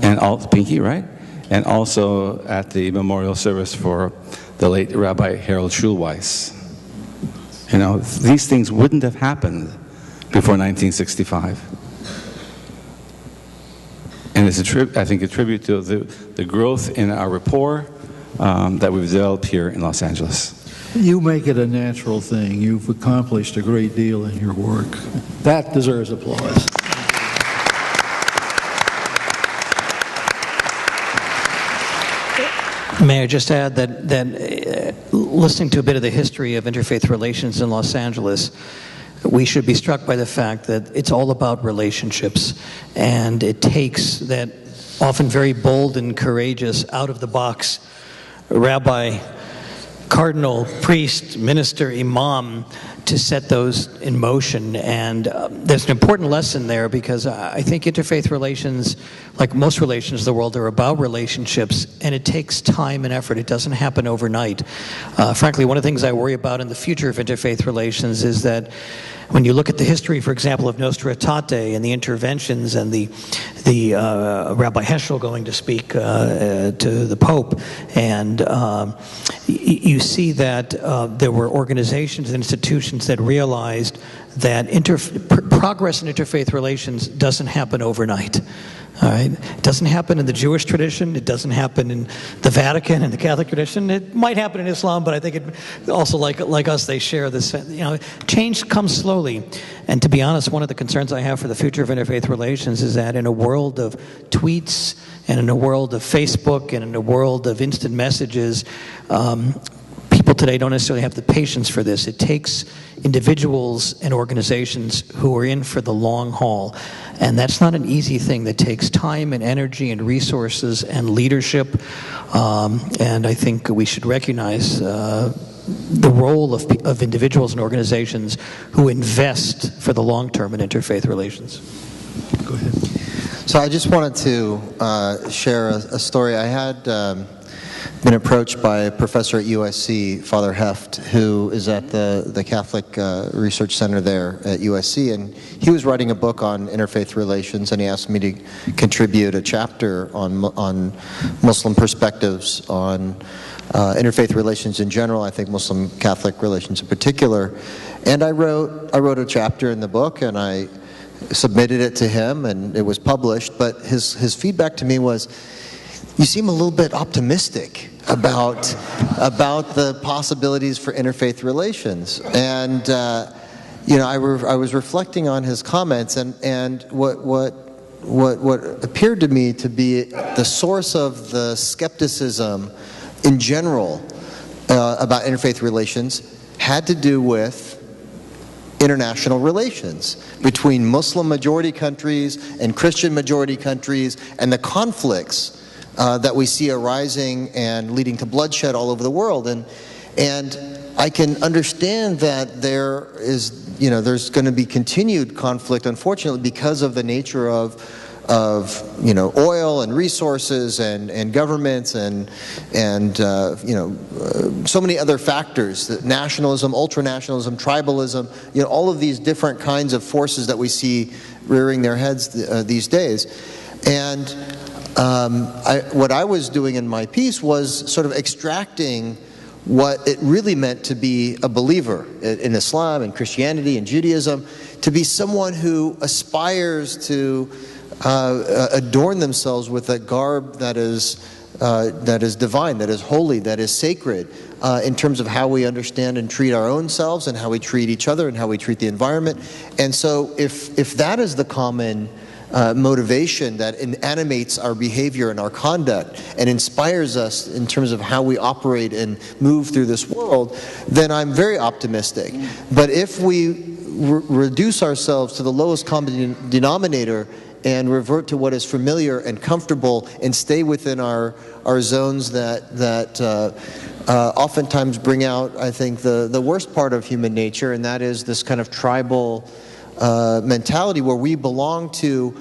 and Pinky, right? And also at the memorial service for the late Rabbi Harold Schulweis. You know, these things wouldn't have happened before 1965. And it's I think a tribute to the growth in our rapport that we've developed here in Los Angeles. You make it a natural thing. You've accomplished a great deal in your work. That deserves applause. May I just add that listening to a bit of the history of interfaith relations in Los Angeles, we should be struck by the fact that it's all about relationships, and it takes that often very bold and courageous, out-of-the-box rabbi, cardinal, priest, minister, imam to set those in motion. And there's an important lesson there, because I think interfaith relations, like most relations in the world, are about relationships, and it takes time and effort. It doesn't happen overnight. Frankly, one of the things I worry about in the future of interfaith relations is that when you look at the history, for example, of Nostra Aetate and the interventions and the Rabbi Heschel going to speak to the Pope, and you see that there were organizations and institutions that realized that progress in interfaith relations doesn't happen overnight. All right? It doesn't happen in the Jewish tradition. It doesn't happen in the Vatican and the Catholic tradition. It might happen in Islam, but I think it also, like us, they share this. You know, change comes slowly. And to be honest, one of the concerns I have for the future of interfaith relations is that in a world of tweets and in a world of Facebook and in a world of instant messages, people today don't necessarily have the patience for this. It takes individuals and organizations who are in for the long haul. And that's not an easy thing. That takes time and energy and resources and leadership. And I think we should recognize the role of individuals and organizations who invest for the long term in interfaith relations. Go ahead. So I just wanted to share a story. I had been approached by a professor at USC, Father Heft, who is at the Catholic Research Center there at USC, and he was writing a book on interfaith relations, and he asked me to contribute a chapter on Muslim perspectives on interfaith relations in general, I think Muslim-Catholic relations in particular. And I wrote a chapter in the book, and I submitted it to him, and it was published, but his feedback to me was, you seem a little bit optimistic about the possibilities for interfaith relations. And you know, I was reflecting on his comments, and what appeared to me to be the source of the skepticism in general about interfaith relations had to do with international relations between Muslim majority countries and Christian majority countries, and the conflicts that we see arising and leading to bloodshed all over the world. And I can understand that there's going to be continued conflict, unfortunately, because of the nature of oil and resources and governments and so many other factors, that nationalism, ultranationalism, tribalism, all of these different kinds of forces that we see rearing their heads these days. And what I was doing in my piece was sort of extracting what it really meant to be a believer in Islam and Christianity and Judaism, to be someone who aspires to adorn themselves with a garb that is divine, that is holy, that is sacred, in terms of how we understand and treat our own selves, and how we treat each other, and how we treat the environment. And so if that is the common motivation that animates our behavior and our conduct and inspires us in terms of how we operate and move through this world, then I'm very optimistic. But if we reduce ourselves to the lowest common denominator and revert to what is familiar and comfortable and stay within our zones that oftentimes bring out, I think, the worst part of human nature, and that is this kind of tribal mentality where we belong to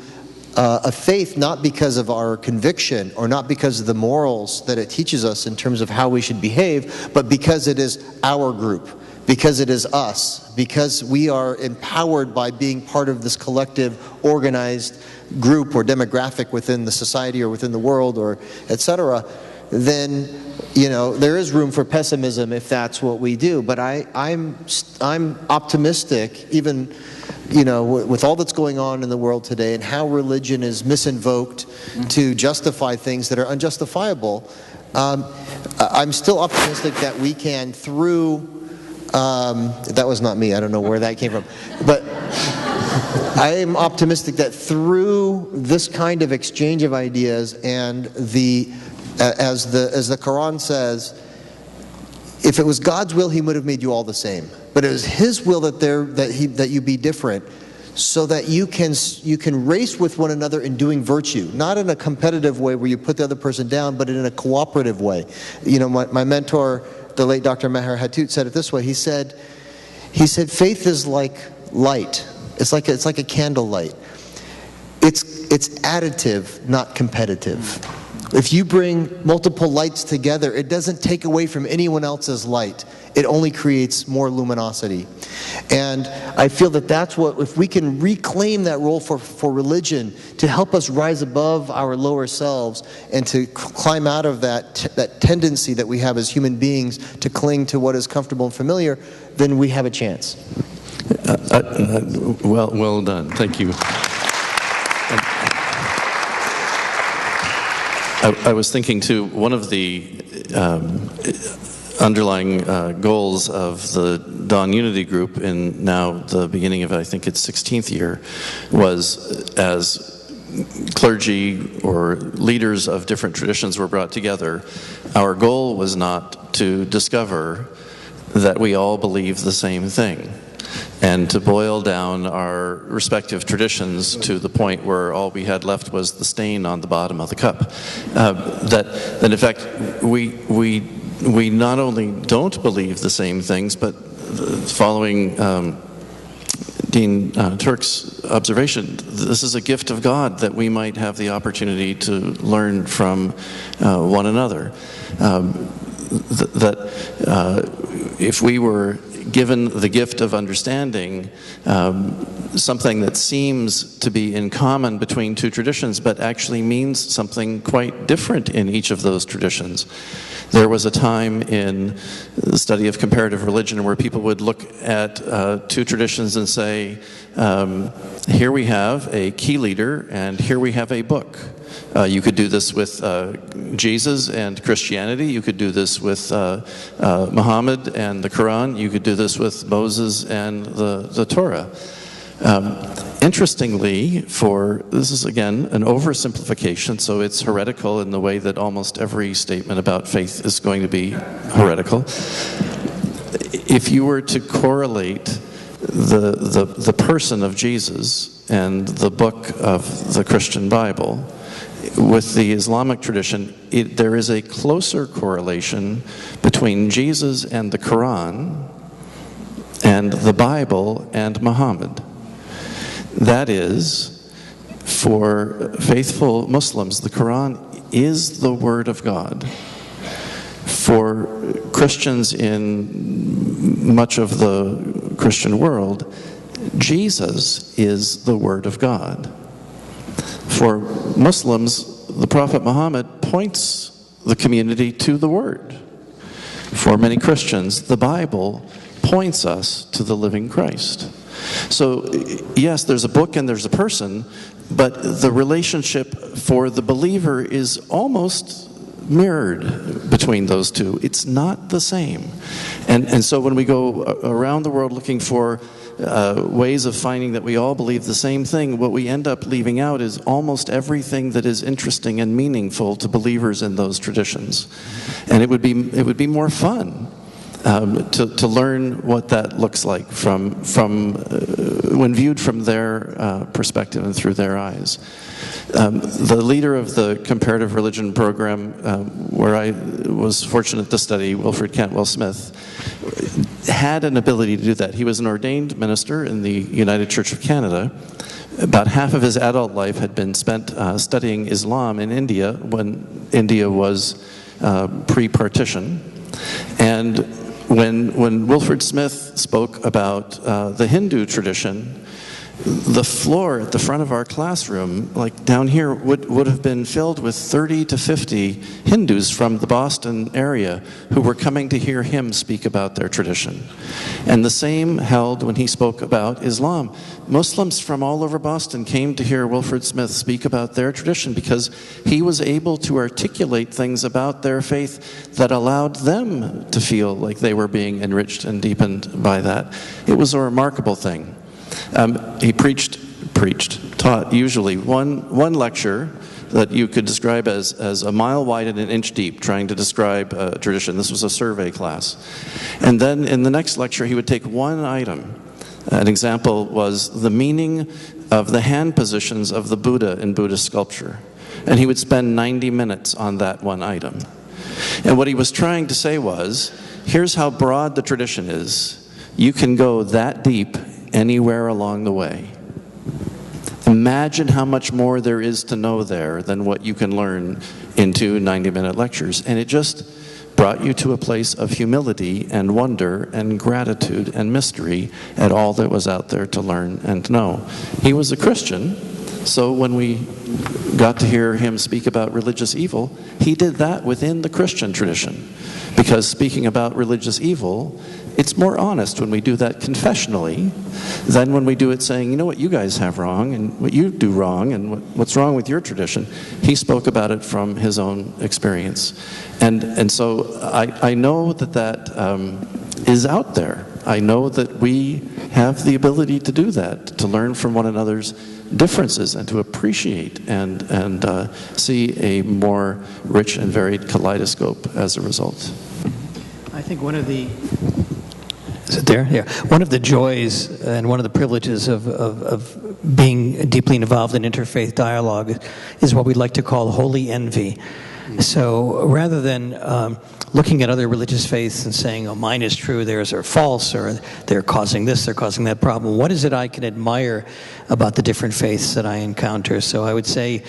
a faith not because of our conviction or not because of the morals that it teaches us in terms of how we should behave, but because it is our group, because it is us, because we are empowered by being part of this collective, organized group or demographic within the society or within the world, or etc., then there is room for pessimism if that's what we do. But I'm optimistic, even with all that's going on in the world today and how religion is misinvoked to justify things that are unjustifiable. I'm still optimistic that we can, through that was not me, I don't know where that came from, but I am optimistic that through this kind of exchange of ideas, and as the Quran says, if it was God's will, He would have made you all the same. But it was His will that you be different, so that you can race with one another in doing virtue, not in a competitive way where you put the other person down, but in a cooperative way. My mentor, the late Dr. Meher Hathout, said it this way. He said, faith is like light. It's like a candle light. It's additive, not competitive. If you bring multiple lights together, it doesn't take away from anyone else's light. It only creates more luminosity. And I feel that that's what, if we can reclaim that role for religion to help us rise above our lower selves and to climb out of that tendency that we have as human beings to cling to what is comfortable and familiar, then we have a chance. Well done. Thank you. I was thinking, too, one of the underlying goals of the Dawn Unity Group in now the beginning of, I think, its 16th year, was as clergy or leaders of different traditions were brought together, our goal was not to discover that we all believe the same thing, and to boil down our respective traditions to the point where all we had left was the stain on the bottom of the cup. That in fact, we not only don't believe the same things, but following Dean Turk's observation, this is a gift of God that we might have the opportunity to learn from one another. If we were given the gift of understanding something that seems to be in common between two traditions, but actually means something quite different in each of those traditions. There was a time in the study of comparative religion where people would look at two traditions and say, here we have a key leader and here we have a book. You could do this with Jesus and Christianity. You could do this with Muhammad and the Quran. You could do this with Moses and the Torah. Interestingly, this is again an oversimplification, so it's heretical in the way that almost every statement about faith is going to be heretical. If you were to correlate the person of Jesus and the book of the Christian Bible with the Islamic tradition, there is a closer correlation between Jesus and the Quran and the Bible and Muhammad. That is, for faithful Muslims, the Quran is the Word of God. For Christians in much of the Christian world, Jesus is the Word of God. For Muslims, the Prophet Muhammad points the community to the Word. For many Christians, the Bible points us to the living Christ. So, yes, there's a book and there's a person, but the relationship for the believer is almost mirrored between those two. It's not the same. And so when we go around the world looking for ways of finding that we all believe the same thing, what we end up leaving out is almost everything that is interesting and meaningful to believers in those traditions. And it would be more fun to learn what that looks like from when viewed from their perspective and through their eyes. The leader of the comparative religion program, where I was fortunate to study, Wilfred Cantwell Smith, had an ability to do that. He was an ordained minister in the United Church of Canada. About half of his adult life had been spent studying Islam in India when India was pre-partition. And when Wilfred Smith spoke about the Hindu tradition, the floor at the front of our classroom, like down here, would have been filled with 30 to 50 Hindus from the Boston area who were coming to hear him speak about their tradition. And the same held when he spoke about Islam. Muslims from all over Boston came to hear Wilfred Smith speak about their tradition because he was able to articulate things about their faith that allowed them to feel like they were being enriched and deepened by that. It was a remarkable thing. He taught usually one lecture that you could describe as a mile wide and an inch deep, trying to describe a tradition. This was a survey class. And then in the next lecture, he would take one item. An example was the meaning of the hand positions of the Buddha in Buddhist sculpture. And he would spend 90 minutes on that one item. And what he was trying to say was, here's how broad the tradition is. You can go that deep anywhere along the way. Imagine how much more there is to know there than what you can learn in 2 90-minute lectures. And it just brought you to a place of humility and wonder and gratitude and mystery at all that was out there to learn and to know. He was a Christian, so when we got to hear him speak about religious evil, he did that within the Christian tradition. Because speaking about religious evil, it's more honest when we do that confessionally than when we do it saying, you know what you guys have wrong and what you do wrong and what's wrong with your tradition. He spoke about it from his own experience. And so I know that is out there. I know that we have the ability to do that, to learn from one another's differences and to appreciate and see a more rich and varied kaleidoscope as a result. I think one of the one of the joys and one of the privileges of being deeply involved in interfaith dialogue is what we like to call holy envy. So rather than looking at other religious faiths and saying, oh, mine is true, theirs are false, or they're causing this, they're causing that problem, what is it I can admire about the different faiths that I encounter? So I would say,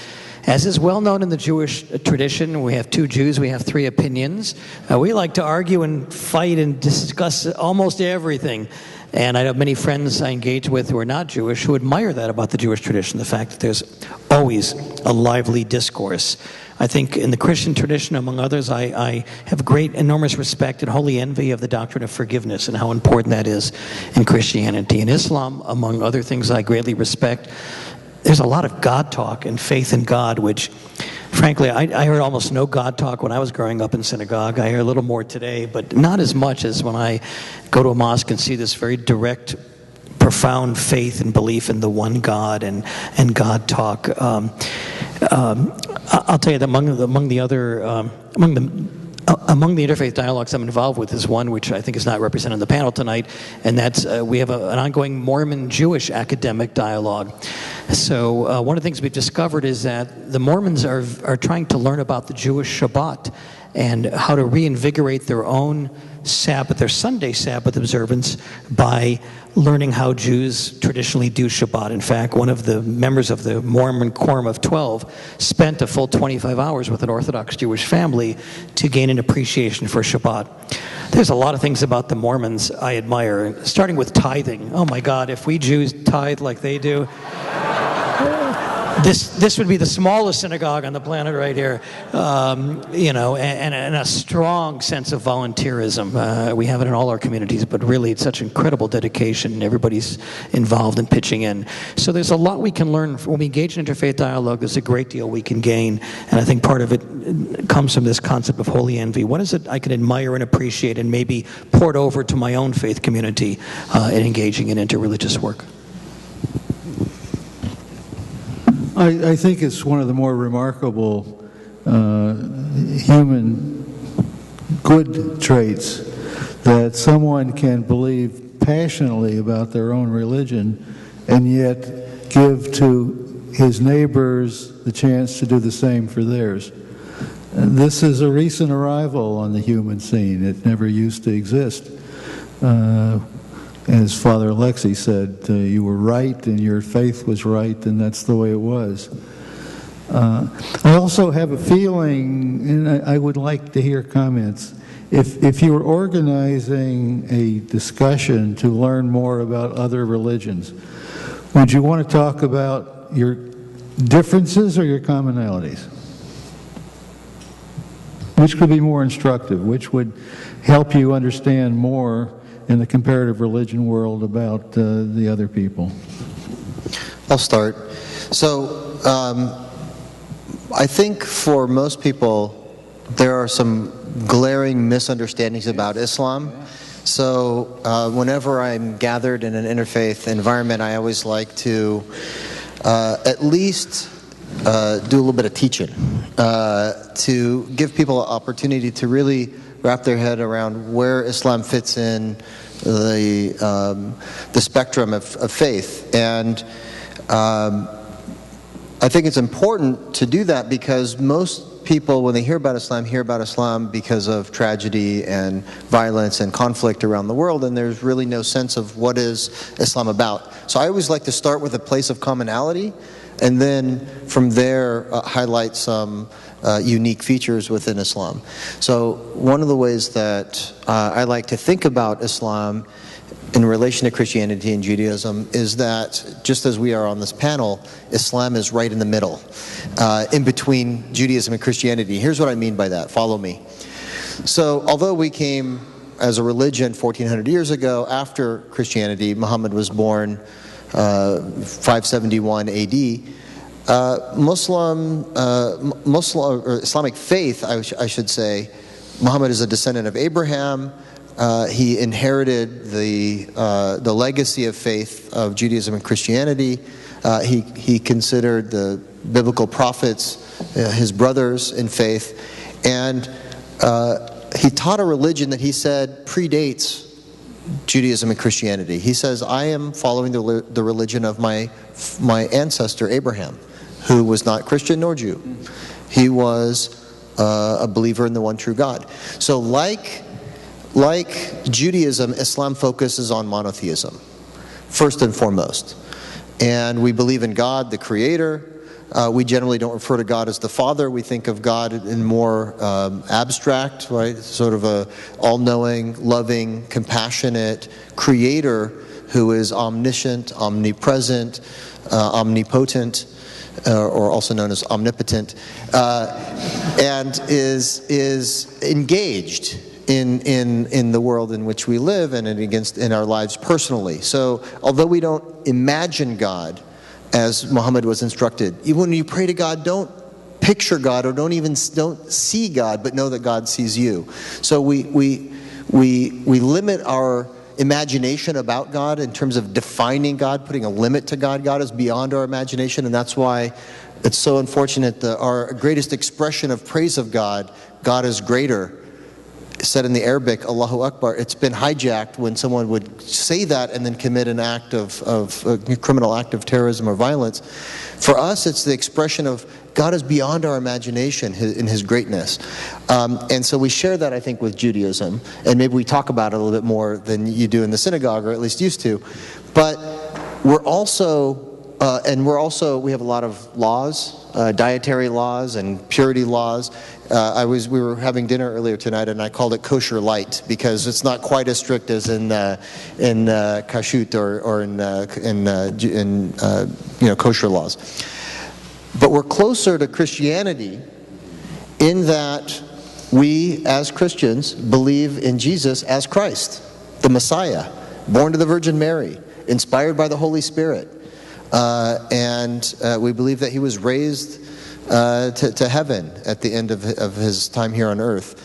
as is well known in the Jewish tradition, we have 2 Jews, we have 3 opinions. We like to argue and fight and discuss almost everything. And I have many friends I engage with who are not Jewish who admire that about the Jewish tradition, the fact that there's always a lively discourse. I think in the Christian tradition, among others, I have great, enormous respect and holy envy of the doctrine of forgiveness and how important that is in Christianity. In Islam, among other things I greatly respect, there's a lot of God talk and faith in God, which, frankly, I heard almost no God talk when I was growing up in synagogue. I hear a little more today, but not as much as when I go to a mosque and see this very direct, profound faith and belief in the one God and God talk. I'll tell you that among the interfaith dialogues I'm involved with is one which I think is not represented in the panel tonight, and that's we have an ongoing Mormon-Jewish academic dialogue. So one of the things we've discovered is that the Mormons are trying to learn about the Jewish Shabbat and how to reinvigorate their own Sabbath, their Sunday Sabbath observance, by learning how Jews traditionally do Shabbat. In fact, one of the members of the Mormon Quorum of 12 spent a full 25 hours with an Orthodox Jewish family to gain an appreciation for Shabbat. There's a lot of things about the Mormons I admire, starting with tithing. Oh my God, if we Jews tithe like they do, this would be the smallest synagogue on the planet right here, and a strong sense of volunteerism. We have it in all our communities, but really it's such incredible dedication. Everybody's involved in pitching in. So there's a lot we can learn. When we engage in interfaith dialogue, there's a great deal we can gain, and I think part of it comes from this concept of holy envy. What is it I can admire and appreciate and maybe port over to my own faith community in engaging in interreligious work? I think it's one of the more remarkable human good traits that someone can believe passionately about their own religion and yet give to his neighbors the chance to do the same for theirs. This is a recent arrival on the human scene. It never used to exist. As Father Alexei said, you were right and your faith was right, and that's the way it was. I also have a feeling, and I would like to hear comments, if you were organizing a discussion to learn more about other religions, would you want to talk about your differences or your commonalities? Which could be more instructive? Which would help you understand more in the comparative religion world about the other people? I'll start. So, I think for most people, there are some glaring misunderstandings about Islam. So, whenever I'm gathered in an interfaith environment, I always like to at least do a little bit of teaching to give people an opportunity to really wrap their head around where Islam fits in the spectrum of faith. And I think it's important to do that because most people, when they hear about Islam because of tragedy and violence and conflict around the world, and there's really no sense of what is Islam about. So I always like to start with a place of commonality, and then from there highlight some unique features within Islam. So one of the ways that I like to think about Islam in relation to Christianity and Judaism is that, just as we are on this panel, Islam is right in the middle, in between Judaism and Christianity. Here's what I mean by that. Follow me. So, although we came as a religion 1400 years ago after Christianity, Muhammad was born 571 AD, Muslim or Islamic faith, I should say, Muhammad is a descendant of Abraham. He inherited the legacy of faith of Judaism and Christianity. He considered the biblical prophets his brothers in faith, and he taught a religion that he said predates Judaism and Christianity. He says, I am following the religion of my ancestor Abraham, who was not Christian nor Jew. He was a believer in the one true God. So like Judaism, Islam focuses on monotheism, first and foremost. And we believe in God, the Creator. We generally don't refer to God as the Father. We think of God in more abstract, right? Sort of a all-knowing, loving, compassionate Creator who is omniscient, omnipresent, omnipotent, or also known as omnipotent, and is engaged in the world in which we live and in our lives personally. So although we don't imagine God as Muhammad was instructed, even when you pray to God, don't picture God or don't see God, but know that God sees you. So we limit our imagination about God in terms of defining God, putting a limit to God. God is beyond our imagination, and that's why it's so unfortunate that our greatest expression of praise of God is greater, said in the Arabic, Allahu Akbar, it's been hijacked when someone would say that and then commit an act of a criminal act of terrorism or violence. For us, it's the expression of God is beyond our imagination in His greatness. And so we share that, I think, with Judaism. And maybe we talk about it a little bit more than you do in the synagogue, or at least used to. But we're also, we have a lot of laws, dietary laws and purity laws. We were having dinner earlier tonight, and I called it kosher light because it's not quite as strict as in kashrut or in kosher laws. But we're closer to Christianity in that we, as Christians, believe in Jesus as Christ, the Messiah, born to the Virgin Mary, inspired by the Holy Spirit, and we believe that He was raised to heaven at the end of His time here on earth.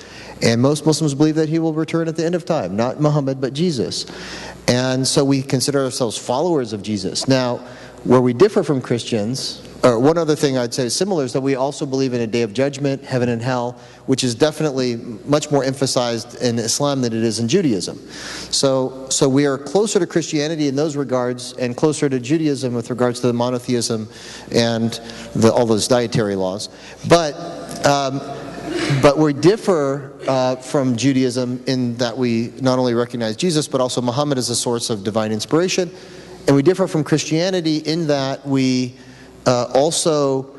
And most Muslims believe that He will return at the end of time, not Muhammad, but Jesus. And so we consider ourselves followers of Jesus. Now, where we differ from Christians, or one other thing I'd say is similar, is that we also believe in a day of judgment, heaven and hell, which is definitely much more emphasized in Islam than it is in Judaism. So we are closer to Christianity in those regards, and closer to Judaism with regards to the monotheism and all those dietary laws. But we differ from Judaism in that we not only recognize Jesus, but also Muhammad as a source of divine inspiration. And we differ from Christianity in that we also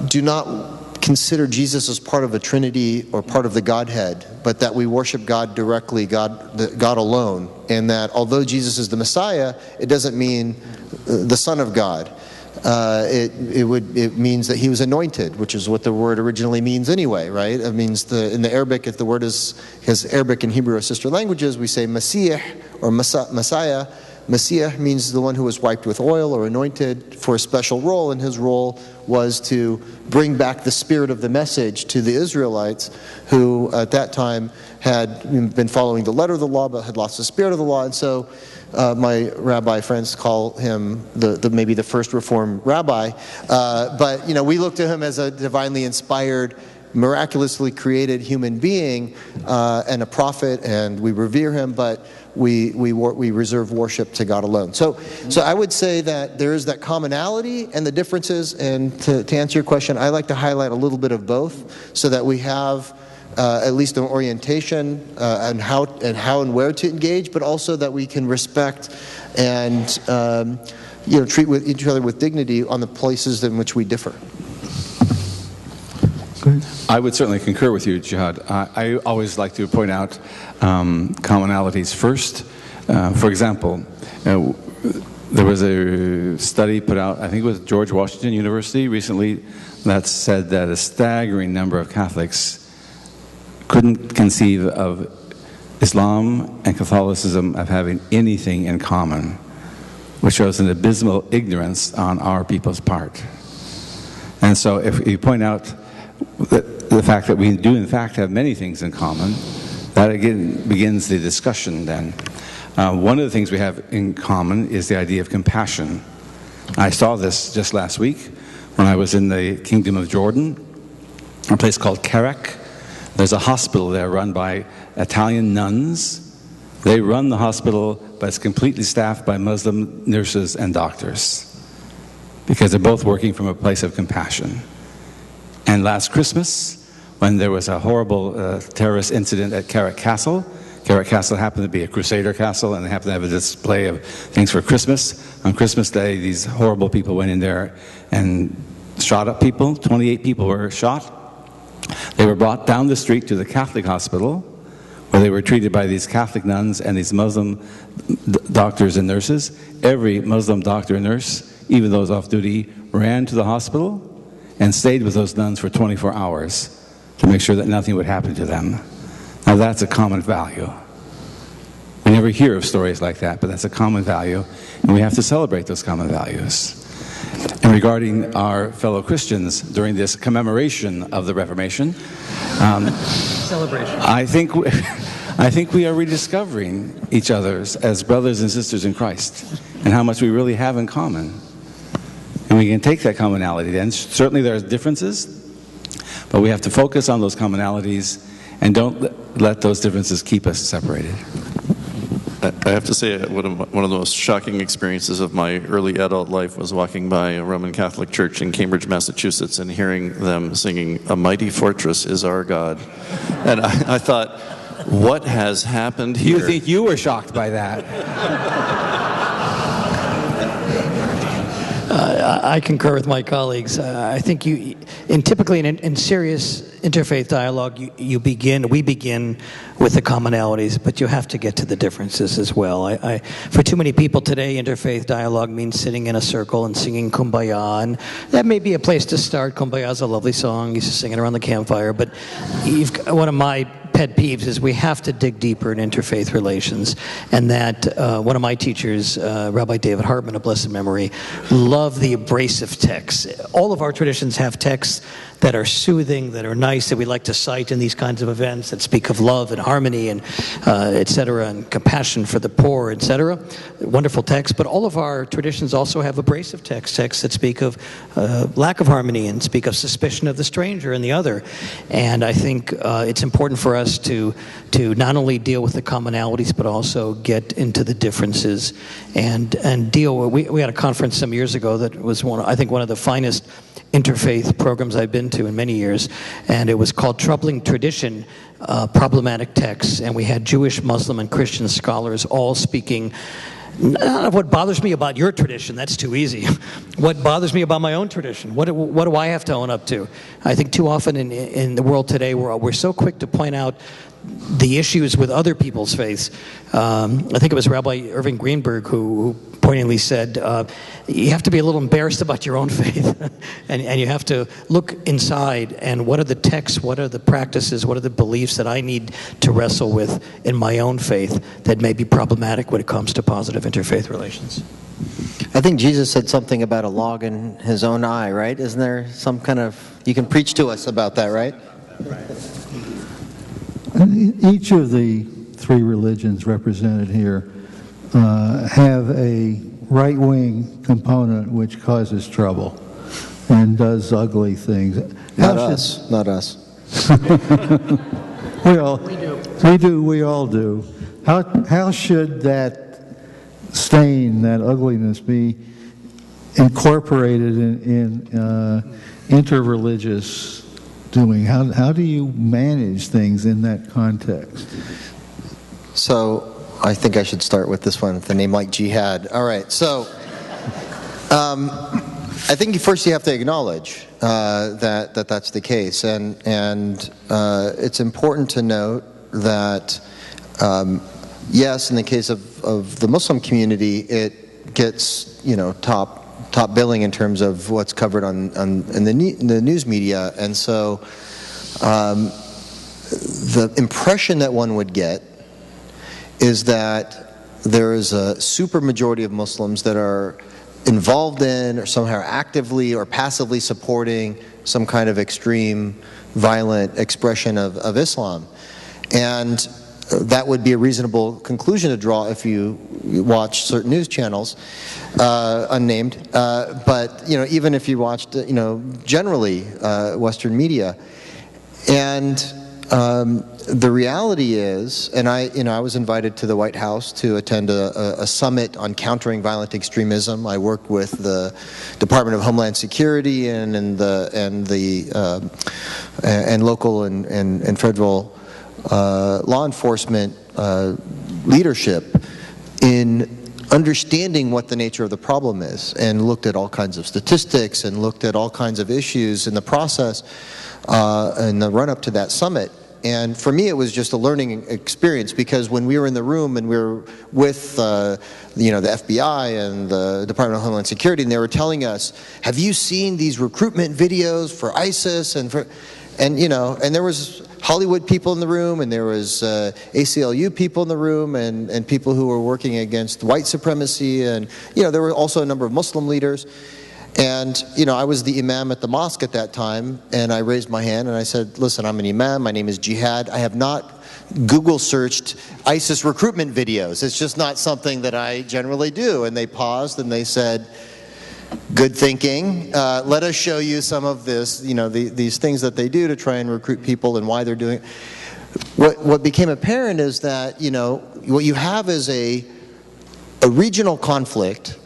do not consider Jesus as part of a Trinity or part of the Godhead, but that we worship God directly, God alone, and that although Jesus is the Messiah, it doesn't mean the Son of God. It means that he was anointed, which is what the word originally means anyway, right? It means in the Arabic, if the word because Arabic and Hebrew are sister languages, we say Messiah or Messiah. Messiah means the one who was wiped with oil or anointed for a special role, and his role was to bring back the spirit of the message to the Israelites who at that time had been following the letter of the law but had lost the spirit of the law. And so my rabbi friends call him maybe the first Reformed rabbi. But we look to him as a divinely inspired, miraculously created human being and a prophet, and we revere him, but we reserve worship to God alone. So I would say that there is that commonality and the differences, and to answer your question, I like to highlight a little bit of both so that we have at least an orientation and how and where to engage, but also that we can respect and treat with each other with dignity on the places in which we differ. I would certainly concur with you, Jihad. I always like to point out commonalities first. For example, there was a study put out, I think it was George Washington University recently, that said that a staggering number of Catholics couldn't conceive of Islam and Catholicism as having anything in common, which shows an abysmal ignorance on our people's part. And so if you point out the fact that we do in fact have many things in common, that again begins the discussion then. One of the things we have in common is the idea of compassion. I saw this just last week when I was in the Kingdom of Jordan, a place called Kerak. There's a hospital there run by Italian nuns. They run the hospital, but it's completely staffed by Muslim nurses and doctors because they're both working from a place of compassion. And last Christmas, when there was a horrible terrorist incident at Kerak Castle happened to be a Crusader castle, and they happened to have a display of things for Christmas. On Christmas Day, these horrible people went in there and shot up people. 28 people were shot. They were brought down the street to the Catholic hospital, where they were treated by these Catholic nuns and these Muslim doctors and nurses. Every Muslim doctor and nurse, even those off duty, ran to the hospital and stayed with those nuns for 24 hours to make sure that nothing would happen to them. Now that's a common value. We never hear of stories like that, but that's a common value, and we have to celebrate those common values. And regarding our fellow Christians during this commemoration of the Reformation, Celebration. I think we are rediscovering each other as brothers and sisters in Christ, and how much we really have in common. And we can take that commonality then. Certainly there are differences, but we have to focus on those commonalities and don't let those differences keep us separated. I have to say, one of the most shocking experiences of my early adult life was walking by a Roman Catholic church in Cambridge, Massachusetts, and hearing them singing, "A Mighty Fortress is Our God." And I thought, what has happened here? You think you were shocked by that? I concur with my colleagues. I think typically in serious interfaith dialogue, we begin with the commonalities, but you have to get to the differences as well. For too many people today, interfaith dialogue means sitting in a circle and singing Kumbaya, and that may be a place to start. Kumbaya is a lovely song. You used to sing it around the campfire, but one of my pet peeves is we have to dig deeper in interfaith relations, and that one of my teachers, Rabbi David Hartman of blessed memory, loved the abrasive texts. All of our traditions have texts that are soothing, that are nice, that we like to cite in these kinds of events, that speak of love and harmony and et cetera, and compassion for the poor, et cetera. Wonderful texts, but all of our traditions also have abrasive texts that speak of lack of harmony and speak of suspicion of the stranger and the other. And I think it's important for us to not only deal with the commonalities, but also get into the differences and deal with. We had a conference some years ago that was one of the finest interfaith programs I've been to in many years, and it was called Troubling Tradition, Problematic Texts, and we had Jewish, Muslim, and Christian scholars all speaking None of what bothers me about your tradition, that's too easy. What bothers me about my own tradition? What do I have to own up to? I think too often in the world today, we're so quick to point out the issues with other people's faiths. I think it was Rabbi Irving Greenberg who poignantly said, you have to be a little embarrassed about your own faith, and you have to look inside, and what are the texts, what are the practices, what are the beliefs that I need to wrestle with in my own faith that may be problematic when it comes to positive interfaith relations. I think Jesus said something about a log in his own eye, right? Isn't there some kind of, you can preach to us about that, right? Each of the three religions represented here have a right-wing component which causes trouble and does ugly things. Not us. We all do. How should that stain, that ugliness, be incorporated in interreligious doing? How do you manage things in that context? So I think I should start with this one with a name like jihad. All right, so I think first you have to acknowledge that that's the case, and it's important to note that yes, in the case of the Muslim community, it gets top billing in terms of what's covered in the news media, and so the impression that one would get is that there is a super majority of Muslims that are involved in or somehow actively or passively supporting some kind of extreme violent expression of Islam, and that would be a reasonable conclusion to draw if you watch certain news channels, unnamed. But even if you watched, generally Western media, and the reality is, and I was invited to the White House to attend a summit on countering violent extremism. I worked with the Department of Homeland Security and local and federal law enforcement leadership in understanding what the nature of the problem is, and looked at all kinds of statistics and looked at all kinds of issues in the process in the run-up to that summit. And for me, it was just a learning experience, because when we were in the room and we were with the FBI and the Department of Homeland Security, and they were telling us, "Have you seen these recruitment videos for ISIS?" And there was Hollywood people in the room, and there was ACLU people in the room, and people who were working against white supremacy, and there were also a number of Muslim leaders. And I was the imam at the mosque at that time, and I raised my hand and I said, "Listen, I'm an imam, my name is Jihad. I have not Google searched ISIS recruitment videos. It's just not something that I generally do." And they paused and they said, "Good thinking. Let us show you some of this, these things that they do to try and recruit people and why they're doing it." What became apparent is that, what you have is a regional conflict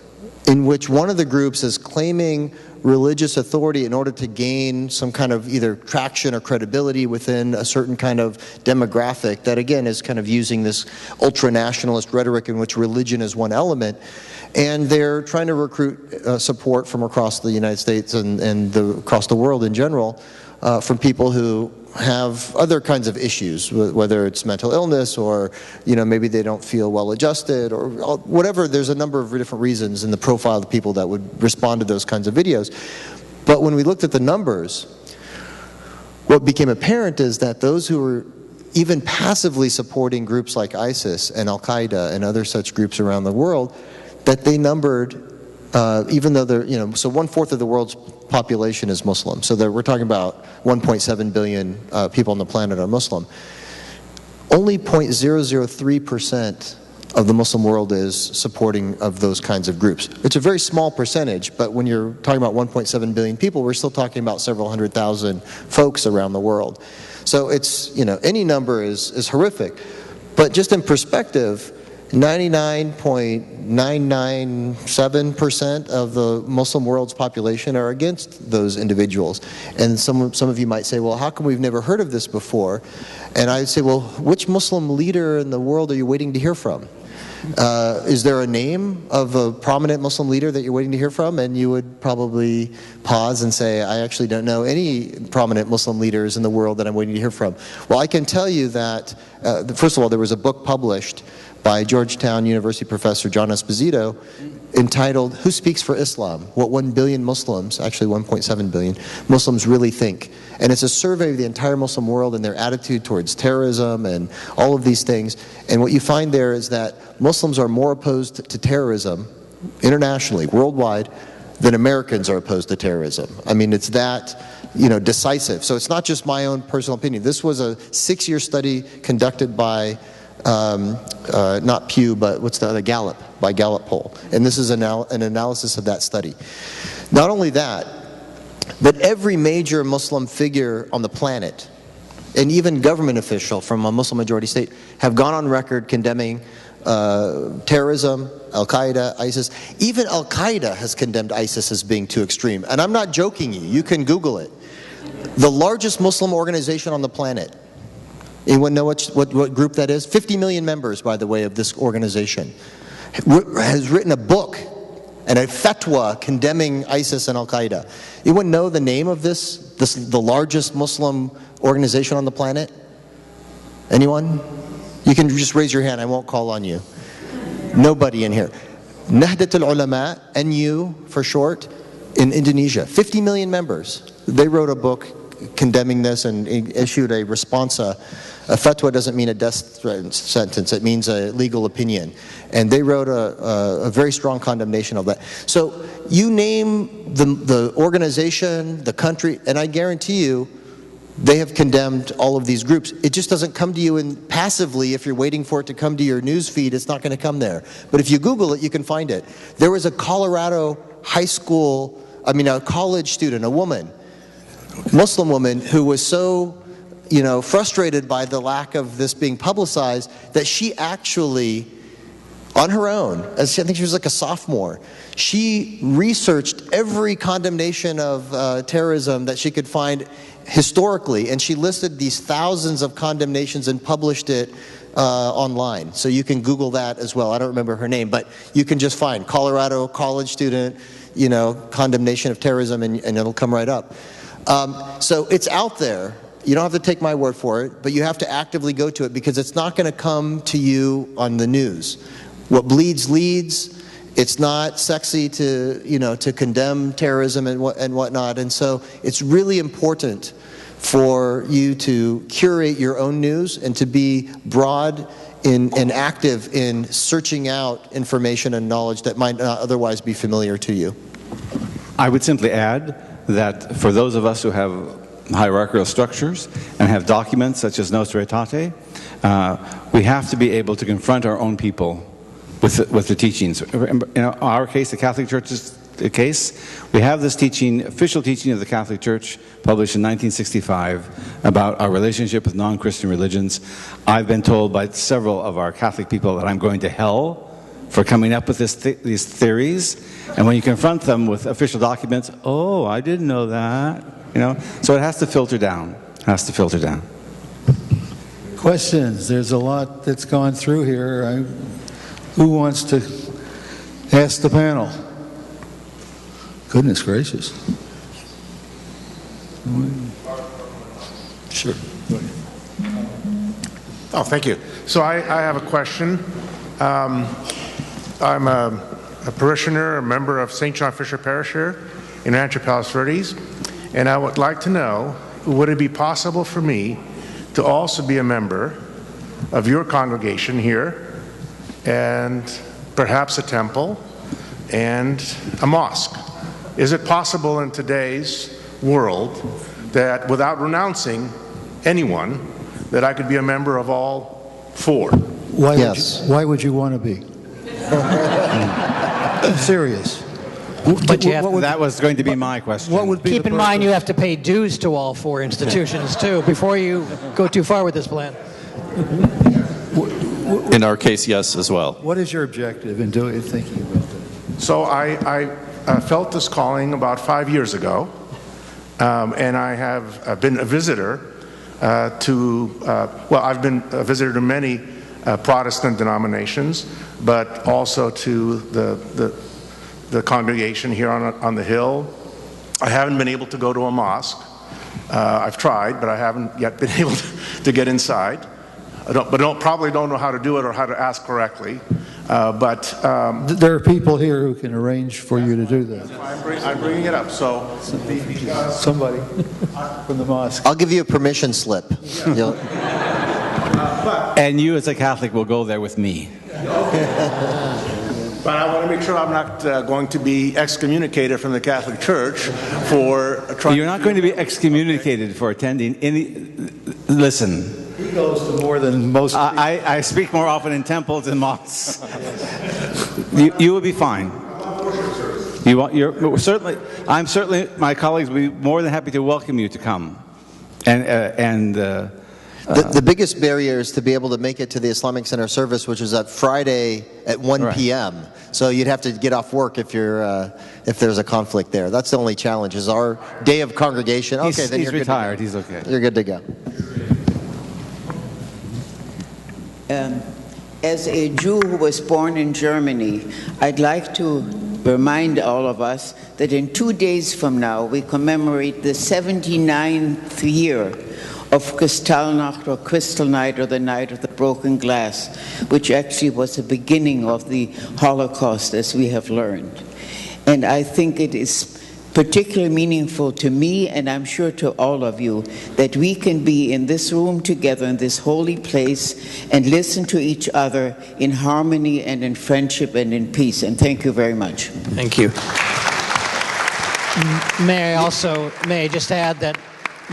in which one of the groups is claiming religious authority in order to gain some kind of either traction or credibility within a certain kind of demographic that, again, is kind of using this ultra-nationalist rhetoric in which religion is one element. And they're trying to recruit support from across the United States and across the world in general from people who have other kinds of issues, whether it's mental illness or maybe they don't feel well adjusted or whatever. There's a number of different reasons in the profile of the people that would respond to those kinds of videos. But when we looked at the numbers, what became apparent is that those who were even passively supporting groups like ISIS and Al-Qaeda and other such groups around the world, that they numbered, even though they're, so 1/4 of the world's population is Muslim. So we're talking about 1.7 billion people on the planet are Muslim. Only 0.003% of the Muslim world is supporting of those kinds of groups. It's a very small percentage, but when you're talking about 1.7 billion people, we're still talking about several 100,000 folks around the world. So it's, any number is horrific. But just in perspective, 99.997% of the Muslim world's population are against those individuals. And some of you might say, well, how come we've never heard of this before? And I'd say, well, which Muslim leader in the world are you waiting to hear from? Is there a name of a prominent Muslim leader that you're waiting to hear from? And you would probably pause and say, I actually don't know any prominent Muslim leaders in the world that I'm waiting to hear from. Well, I can tell you that, first of all, there was a book published by Georgetown University professor John Esposito entitled Who Speaks for Islam? What 1 billion Muslims, actually 1.7 billion, Muslims really think. And it's a survey of the entire Muslim world and their attitude towards terrorism and all of these things. And what you find there is that Muslims are more opposed to terrorism internationally, worldwide, than Americans are opposed to terrorism. I mean, it's that, decisive. So it's not just my own personal opinion. This was a 6-year study conducted by not Pew, but what's the other, Gallup, by Gallup poll. And this is an analysis of that study. Not only that, but every major Muslim figure on the planet, and even government official from a Muslim majority state, have gone on record condemning terrorism, Al-Qaeda, ISIS. Even Al-Qaeda has condemned ISIS as being too extreme. And I'm not joking you can Google it. The largest Muslim organization on the planet. Anyone know what group that is? 50 million members, by the way, of this organization. Has written a book and a fatwa condemning ISIS and Al-Qaeda. Anyone know the name of the largest Muslim organization on the planet? Anyone? You can just raise your hand, I won't call on you. Nobody in here. Nahdat al-Ulama, NU for short, in Indonesia. 50 million members. They wrote a book condemning this and issued a responsa. A fatwa doesn't mean a death sentence, it means a legal opinion. And they wrote a very strong condemnation of that. So you name the organization, the country, and I guarantee you they have condemned all of these groups. It just doesn't come to you passively. If you're waiting for it to come to your news feed, it's not going to come there. But if you Google it, you can find it. There was a Colorado a college student, a woman, Muslim woman, who was so frustrated by the lack of this being publicized that she actually, on her own, I think she was like a sophomore, she researched every condemnation of terrorism that she could find historically, and she listed these thousands of condemnations and published it online. So you can Google that as well. I don't remember her name, but you can just find Colorado college student, condemnation of terrorism, and it'll come right up. So it's out there. You don't have to take my word for it, but you have to actively go to it because it's not going to come to you on the news. What bleeds leads. It's not sexy to condemn terrorism and whatnot, and so it's really important for you to curate your own news and to be broad and active in searching out information and knowledge that might not otherwise be familiar to you. I would simply add that for those of us who have hierarchical structures and have documents such as Nostra Aetate, we have to be able to confront our own people with the teachings. In our case, the Catholic Church's case, we have this teaching, official teaching of the Catholic Church, published in 1965, about our relationship with non-Christian religions. I've been told by several of our Catholic people that I'm going to hell for coming up with these theories, and when you confront them with official documents, oh, I didn't know that. So it has to filter down. Questions? There's a lot that's gone through here. Who wants to ask the panel? Goodness gracious. Sure. Oh, thank you. So I have a question. I'm a parishioner, a member of St. John Fisher Parish here in Rancho Palos Verdes, and I would like to know, would it be possible for me to also be a member of your congregation here, and perhaps a temple and a mosque? Is it possible in today's world that without renouncing anyone, that I could be a member of all four? Why would you want to be? I'm serious. But that was going to be my question. What would be keep in mind you have to pay dues to all four institutions too before you go too far with this plan. In our case, yes, as well. What is your objective in thinking about that? So I felt this calling about 5 years ago, and I have been a visitor I've been a visitor to many Protestant denominations, but also to the congregation here on the Hill. I haven't been able to go to a mosque. I've tried, but I haven't yet been able to get inside. Probably don't know how to do it or how to ask correctly. There are people here who can arrange for you to do that. I'm bringing it up. So Somebody from the mosque. I'll give you a permission slip. And you, as a Catholic, will go there with me. But I want to make sure I'm not going to be excommunicated from the Catholic Church for trying. You're not going to be excommunicated for attending any. Listen. He goes to more than most people. I speak more often in temples and mosques. You will be fine. I'm certainly. My colleagues will be more than happy to welcome you to come. The biggest barrier is to be able to make it to the Islamic Center service, which is at Friday at 1 p.m. So you'd have to get off work if there's a conflict there. That's the only challenge. Is our day of congregation? Okay, then he's you're retired. Good He's okay. You're good to go. As a Jew who was born in Germany, I'd like to remind all of us that in 2 days from now we commemorate the 79th year of Kristallnacht, or Crystal Night, or the Night of the Broken Glass, which actually was the beginning of the Holocaust, as we have learned. And I think it is particularly meaningful to me, and I'm sure to all of you, that we can be in this room together in this holy place and listen to each other in harmony and in friendship and in peace. And thank you very much. Thank you. May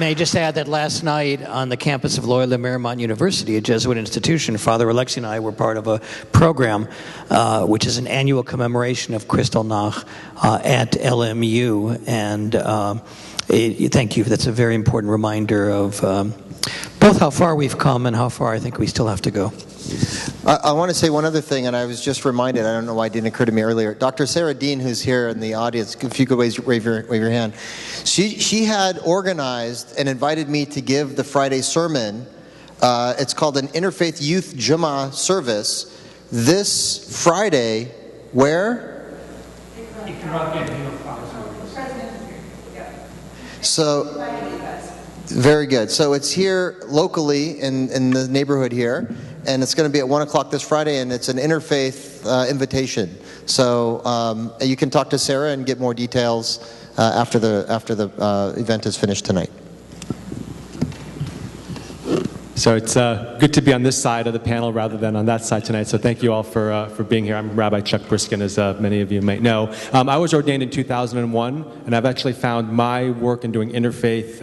I just add that last night on the campus of Loyola Marymount University, a Jesuit institution, Father Alexei and I were part of a program which is an annual commemoration of Kristallnacht at LMU. And thank you. That's a very important reminder of both how far we've come and how far I think we still have to go. I want to say one other thing, and I was just reminded, I don't know why it didn't occur to me earlier. Dr. Sarah Dean, who's here in the audience, if you could wave your hand. She had organized and invited me to give the Friday sermon. It's called an Interfaith Youth Jummah service this Friday. Where? So, very good. So it's here locally in the neighborhood here. And it's going to be at 1 o'clock this Friday, and it's an interfaith invitation. So you can talk to Sarah and get more details after the event is finished tonight. So it's good to be on this side of the panel rather than on that side tonight. So thank you all for being here. I'm Rabbi Chuck Briskin, as many of you might know. I was ordained in 2001, and I've actually found my work in doing interfaith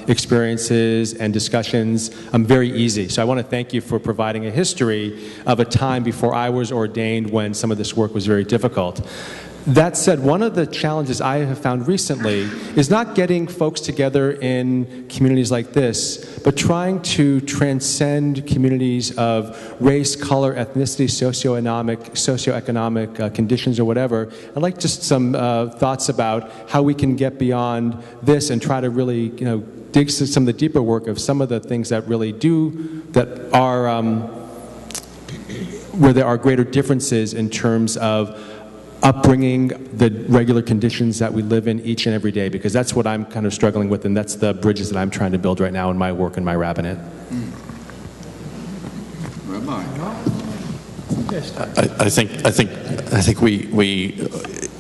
experiences and discussions very easy. So I want to thank you for providing a history of a time before I was ordained when some of this work was very difficult. That said, one of the challenges I have found recently is not getting folks together in communities like this, but trying to transcend communities of race, color, ethnicity, socioeconomic conditions or whatever. I'd like just some thoughts about how we can get beyond this and try to really, dig to some of the deeper work of some of the things that really that are, where there are greater differences in terms of upbringing, the regular conditions that we live in each and every day, because that's what I'm kind of struggling with, and that's the bridges that I'm trying to build right now in my work and my rabbinate. I think we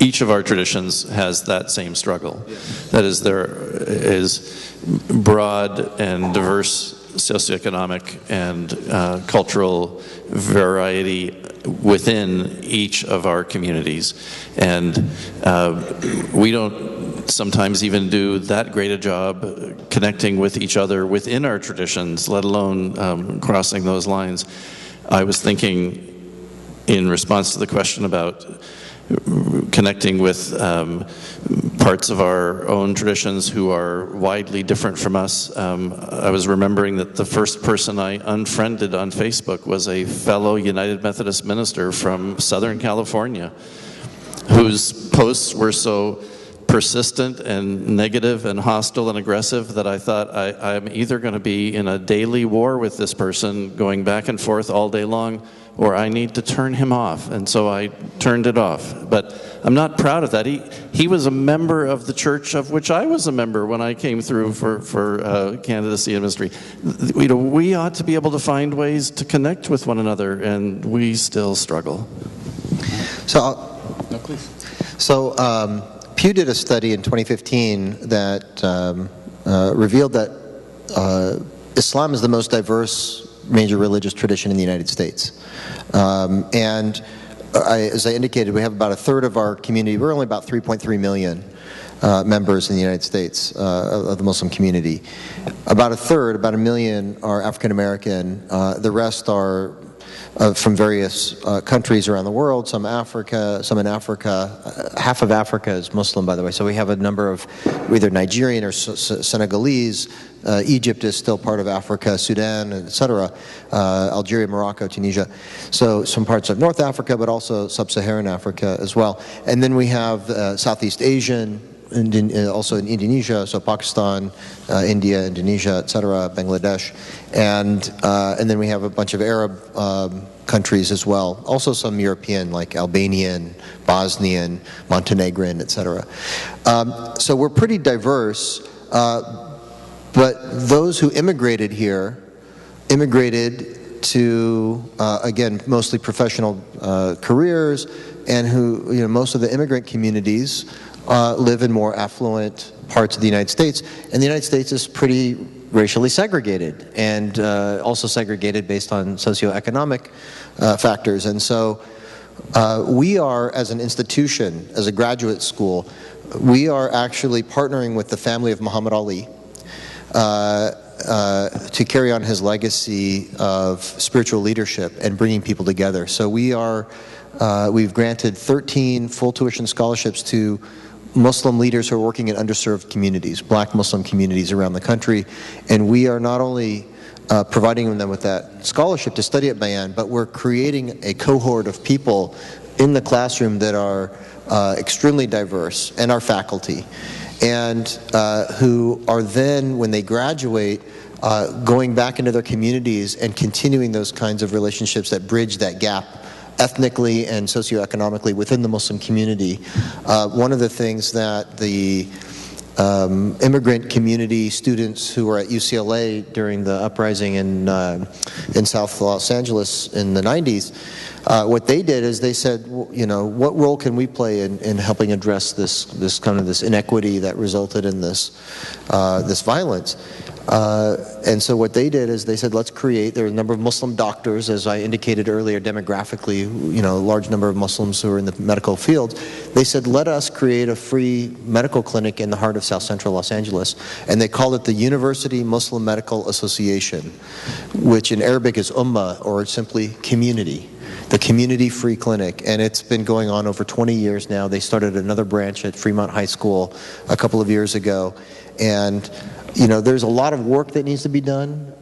each of our traditions has that same struggle. That is, there is broad and diverse socioeconomic and cultural variety within each of our communities, and we don't sometimes even do that great a job connecting with each other within our traditions, let alone crossing those lines. I was thinking, in response to the question about connecting with parts of our own traditions who are widely different from us. I was remembering that the first person I unfriended on Facebook was a fellow United Methodist minister from Southern California, whose posts were so persistent and negative and hostile and aggressive that I thought I'm either going to be in a daily war with this person going back and forth all day long, or I need to turn him off. And so I turned it off. But I'm not proud of that. He was a member of the church of which I was a member when I came through for candidacy and ministry. We ought to be able to find ways to connect with one another, and we still struggle. So Pew did a study in 2015 that revealed that Islam is the most diverse major religious tradition in the United States. And as I indicated, we have about a third of our community. We're only about 3.3 million members in the United States of the Muslim community. About a third, about 1 million, are African American. The rest are from various countries around the world, some in Africa. Half of Africa is Muslim, by the way. So we have a number of either Nigerian or Senegalese. Egypt is still part of Africa, Sudan, etc. Algeria, Morocco, Tunisia. So some parts of North Africa, but also sub-Saharan Africa as well. And then we have Southeast Asian, also in Indonesia, so Pakistan, India, Indonesia, etc., Bangladesh, and then we have a bunch of Arab countries as well. Also some European, like Albanian, Bosnian, Montenegrin, etc. So we're pretty diverse, but those who immigrated here immigrated to, again, mostly professional careers, and who, most of the immigrant communities live in more affluent parts of the United States, and the United States is pretty racially segregated, and also segregated based on socioeconomic factors. And so we are, as an institution, as a graduate school, we are actually partnering with the family of Muhammad Ali to carry on his legacy of spiritual leadership and bringing people together. So we've granted 13 full tuition scholarships to Muslim leaders who are working in underserved communities, black Muslim communities around the country, and we are not only providing them with that scholarship to study at Bayan, but we're creating a cohort of people in the classroom that are extremely diverse, and our faculty, and who are then, when they graduate, going back into their communities and continuing those kinds of relationships that bridge that gap ethnically and socioeconomically within the Muslim community. One of the things that the immigrant community students who were at UCLA during the uprising in South Los Angeles in the 90s, what they did is they said, what role can we play in helping address this kind of this inequity that resulted in this violence? And so what they did is they said, there are a number of Muslim doctors, as I indicated earlier, demographically, a large number of Muslims who are in the medical field. They said, let us create a free medical clinic in the heart of South Central Los Angeles. And they called it the University Muslim Medical Association, which in Arabic is Ummah, or simply community. The Community Free Clinic, and it's been going on over 20 years now. They started another branch at Fremont High School a couple of years ago, and there's a lot of work that needs to be done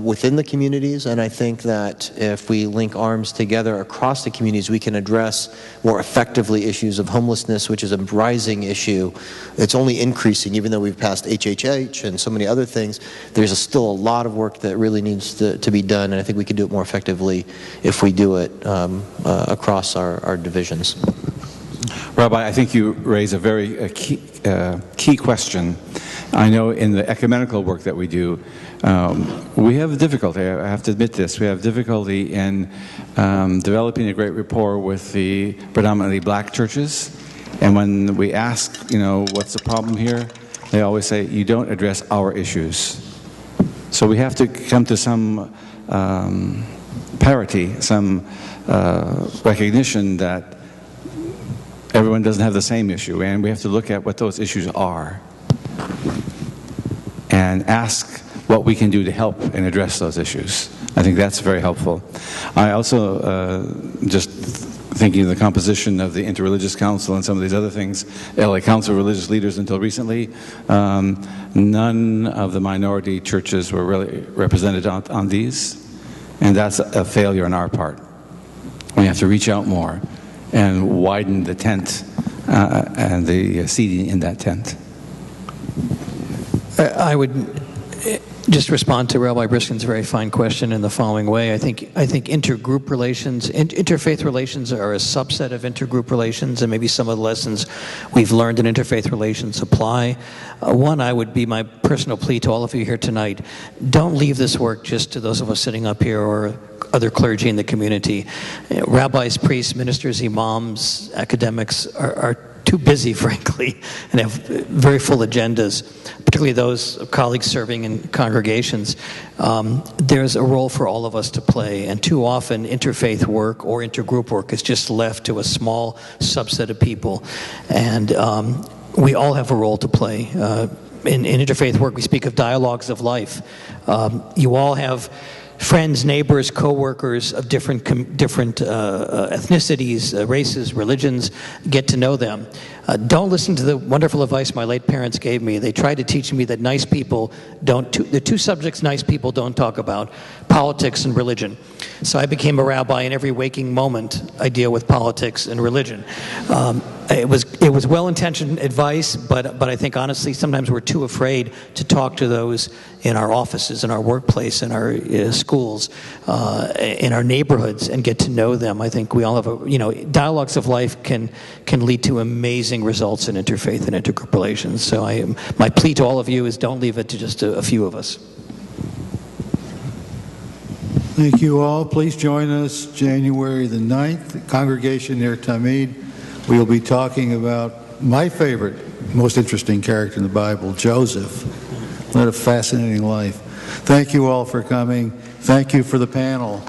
within the communities, and I think that if we link arms together across the communities, we can address more effectively issues of homelessness, which is a rising issue. It's only increasing, even though we've passed HHH and so many other things. There's still a lot of work that really needs to be done, and I think we can do it more effectively if we do it across our divisions. Rabbi, I think you raise a very key question. I know in the ecumenical work that we do, we have difficulty, I have to admit this, we have difficulty in developing a great rapport with the predominantly black churches. And when we ask, what's the problem here, they always say, you don't address our issues. So we have to come to some parity, some recognition that everyone doesn't have the same issue, and we have to look at what those issues are and ask what we can do to help and address those issues. I think that's very helpful. I also, just thinking of the composition of the Interreligious Council and some of these other things, LA Council of Religious Leaders until recently, none of the minority churches were really represented on these, and that's a failure on our part. We have to reach out more and widen the tent and the seating in that tent. I would just respond to Rabbi Briskin's very fine question in the following way. I think intergroup relations, interfaith relations are a subset of intergroup relations, and maybe some of the lessons we've learned in interfaith relations apply. One, I would be my personal plea to all of you here tonight: don't leave this work just to those of us sitting up here or other clergy in the community. Rabbis, priests, ministers, imams, academics are too busy, frankly, and have very full agendas, particularly those colleagues serving in congregations. There's a role for all of us to play, and too often interfaith work or intergroup work is just left to a small subset of people, and we all have a role to play. In interfaith work, we speak of dialogues of life. You all have friends, neighbors, co-workers of different ethnicities, races, religions. Get to know them. Don't listen to the wonderful advice my late parents gave me. They tried to teach me that nice people the two subjects nice people don't talk about: politics and religion. So I became a rabbi, and every waking moment I deal with politics and religion. It was well-intentioned advice, but I think honestly sometimes we're too afraid to talk to those in our offices, in our workplace, in our schools, in our neighborhoods, and get to know them. I think we all have dialogues of life can lead to amazing results in interfaith and intergroup relations. So my plea to all of you is don't leave it to just a few of us. Thank you all. Please join us January the 9th, congregation near Tamid. We will be talking about my favorite, most interesting character in the Bible, Joseph. What a fascinating life. Thank you all for coming. Thank you for the panel.